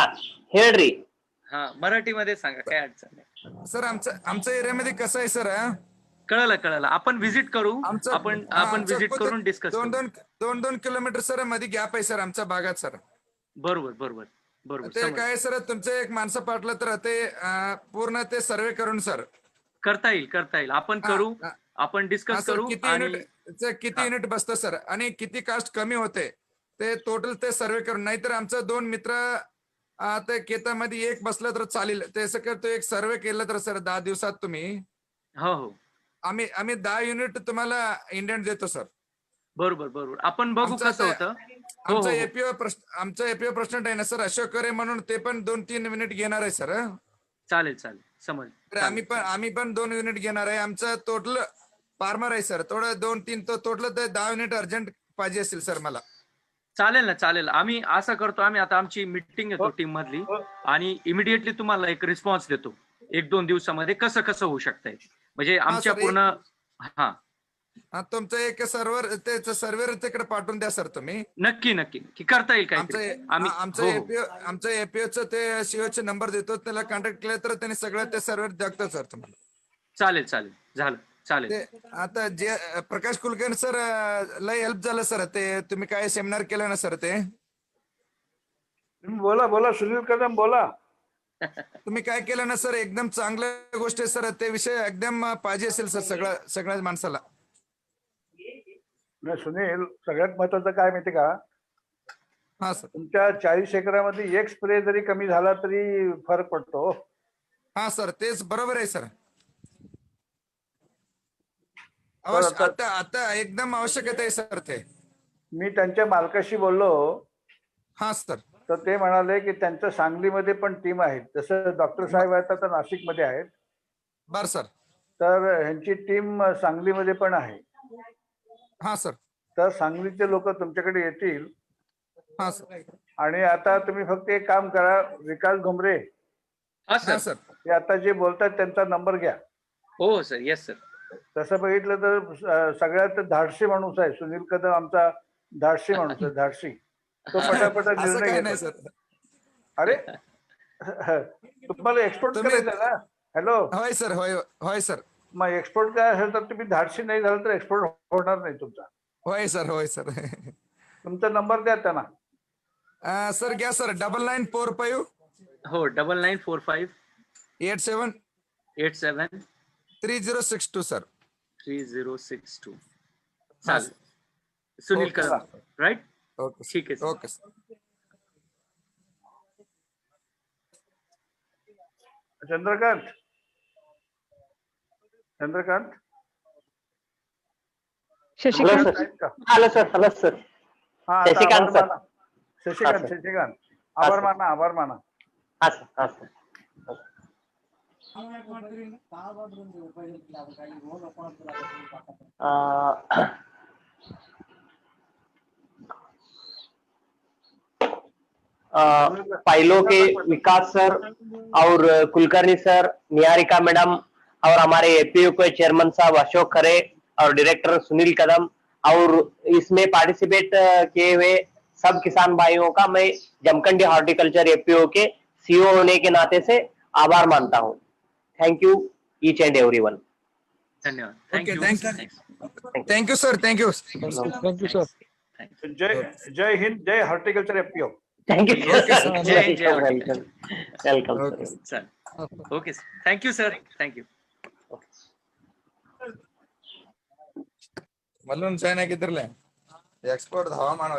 S7: ಹೇಳ್ರಿ.
S4: हा मराठीमध्ये सांगा काय अडचण नाही.
S2: सर आमच्या एरियामध्ये कसं आहे सर
S4: कळलं कळलं. आपण व्हिजिट करू.
S2: आमचं
S4: आपण व्हिजिट करून डिस्कस करू.
S2: 2-2 किलोमीटर सर मध्ये गॅप आहे सर आमच्या भागात सर.
S4: बरोबर बरोबर बरोबर.
S2: ते
S4: समजलं.
S2: काय सर तुमचे एक माणसं पाठलं तर ते पूर्ण ते सर्वे करून सर
S4: करता येईल आपण करू. आपण डिस्कस करू.
S2: किती
S4: आणि
S2: युनिट किती युनिट बसतं सर आणि किती कास्ट कमी होते ते टोटल ते सर्वे करून. नाहीतर आमचं 2 मित्र ते केतामध्ये एक बसलं तर चालेल. ते सगळं तो एक सर्वे केलं तर सर 10 दिवसात तुम्ही
S4: हो हो
S2: आम्ही 10 युनिट तुम्हाला इंडियन देतो सर.
S4: बरोबर बरोबर. आपण बघू कसं होतं. हो
S2: आमचा
S4: हो
S2: एपीओ प्रश्न आहे ना सर अशोक करे म्हणून ते पण 2-3 युनिट घेणार आहे सर.
S4: चालेल चालेल समजलं.
S2: तर आम्ही पण 2 युनिट घेणार आहे. आमचं टोटल फार्मर आहे सर. थोडं 2-3 तो टोटल 10 युनिट अर्जंट पाहिजे असेल सर मला.
S4: चालेल ना चालेल. आम्ही असं करतो. आम्ही आता आमची मीटिंग घेतो टीम मधली आणि इमिडिएटली तुम्हाला एक रिस्पॉन्स देतो 1-2 दिवसामध्ये कसं कसं होऊ शकतंय. म्हणजे आमच्या
S2: सर,
S4: पूर्ण हा
S2: तुमचं एक सर्व्हर ते सर्व्हर तिकडे पाठवून द्या सर तुम्ही.
S4: नक्की नक्की नक्की करता येईल काय.
S2: आमचं एपीओचं ते सीओचे नंबर देतो त्याला कॉन्टॅक्ट केलं तर त्यांनी सगळं ते सर्व्हर दाखवतो सर तुम्हाला.
S4: चालेल चालेल झालं चालेल.
S2: ते आता जे प्रकाश कुलकर्णी सर लय हेल्प झालं सर. ते तुम्ही काय सेमिनार केलं ना सर ते
S3: बोला बोला सुनील कदम बोला.
S2: तुम्ही काय केलं ना सर एकदम चांगल्या गोष्ट आहे सर. ते विषय एकदम पाहिजे असेल सर सगळ्या माणसाला.
S3: नाही सुनील सगळ्यात महत्वाचं काय माहिती का
S2: हा सर.
S3: तुमच्या 40 एकरामध्ये एक स्प्रे जरी कमी झाला तरी फरक पडतो.
S2: हा सर तेच बरोबर आहे सर. आता एकदम आवश्यकता आहे सर ते.
S3: मी त्यांच्या मालकाशी बोललो
S2: हा सर.
S3: तर ते म्हणाले की त्यांच्या सांगलीमध्ये पण टीम आहेत. जसं डॉक्टर साहेब आहेत तर नाशिकमध्ये आहेत.
S2: बर सर.
S3: तर ह्यांची टीम सांगलीमध्ये पण आहे.
S2: हा सर.
S3: तर सांगलीचे लोक तुमच्याकडे येतील.
S2: हा सर.
S3: आणि आता तुम्ही फक्त एक काम करा विकास घुमरे
S4: हा
S2: हा
S4: सर.
S2: सर.
S3: ते आता जे बोलतात त्यांचा नंबर घ्या.
S4: हो सर. Yes sir.
S3: तसं बघितलं तर सगळ्यात धाडसी माणूस आहे सुनील कदम. आमचा धाडसी माणूस आहे धाडसी. तो पटापटा
S2: असं
S3: निर्णय
S2: काय
S3: घेतो.
S2: नाही सर.
S3: अरे तुम्हाला एक्सपोर्ट करायचं ना. हॅलो
S2: होय सर. होय सर.
S3: मग एक्सपोर्ट काय असेल तर तुम्ही धाडसी नाही झालं तर एक्सपोर्ट होणार नाही तुमचा.
S2: होय सर.
S3: तुमचा नंबर द्या त्यांना.
S2: सर घ्या सर 9945
S4: हो 9945
S2: 87
S4: 87
S2: 3062 सर.
S4: 3062. चालेल. सुनील कदम राईट.
S2: ओके
S4: ठीक आहे sir.
S2: Okay sir.
S3: Chandrakant Chandrakant
S1: Shashikant
S7: sir.
S3: आहेत का?
S7: हॅलो सर
S3: हा आता
S7: शशिकांत
S3: आभार
S7: sir.
S3: माना. शशिकांत
S7: sir.
S3: शशिकांत
S7: हा,
S3: आभार
S7: sir.
S3: माना आभार माना.
S7: हा सर फाइलों के विकास सर और कुलकर्णी सर, निहारिका मैडम और हमारे एपीयू के चेयरमैन साहब अशोक खरे और डायरेक्टर सुनील कदम और इसमें पार्टिसिपेट किए हुए सब किसान भाइयों का मैं जमखंडी हॉर्टिकल्चर एपीओ के सीईओ होने के नाते से आभार मानता हूं. Thank you each and everyone.
S4: धन्यवाद.
S2: Okay,
S4: Thank
S2: thank
S4: you.
S2: Thank you, sir. Thank you.
S6: Thank you sir.
S3: जय हिंद जय horticulture FPO.
S7: Thank you
S2: Okay, sir.
S4: जय हिंद, जय
S7: welcome welcome
S2: Okay,
S7: sir.
S2: sir.
S4: Sir. Okay, sir. Thank you, sir. Thank you.
S2: ಮಲ್ಲೊಂದು ಸೈನ್ ಹಾಕಿದ್ರಲ್ಲ ಎಕ್ಸ್ಪೋರ್ಟ್ ಹವಾಮಾನ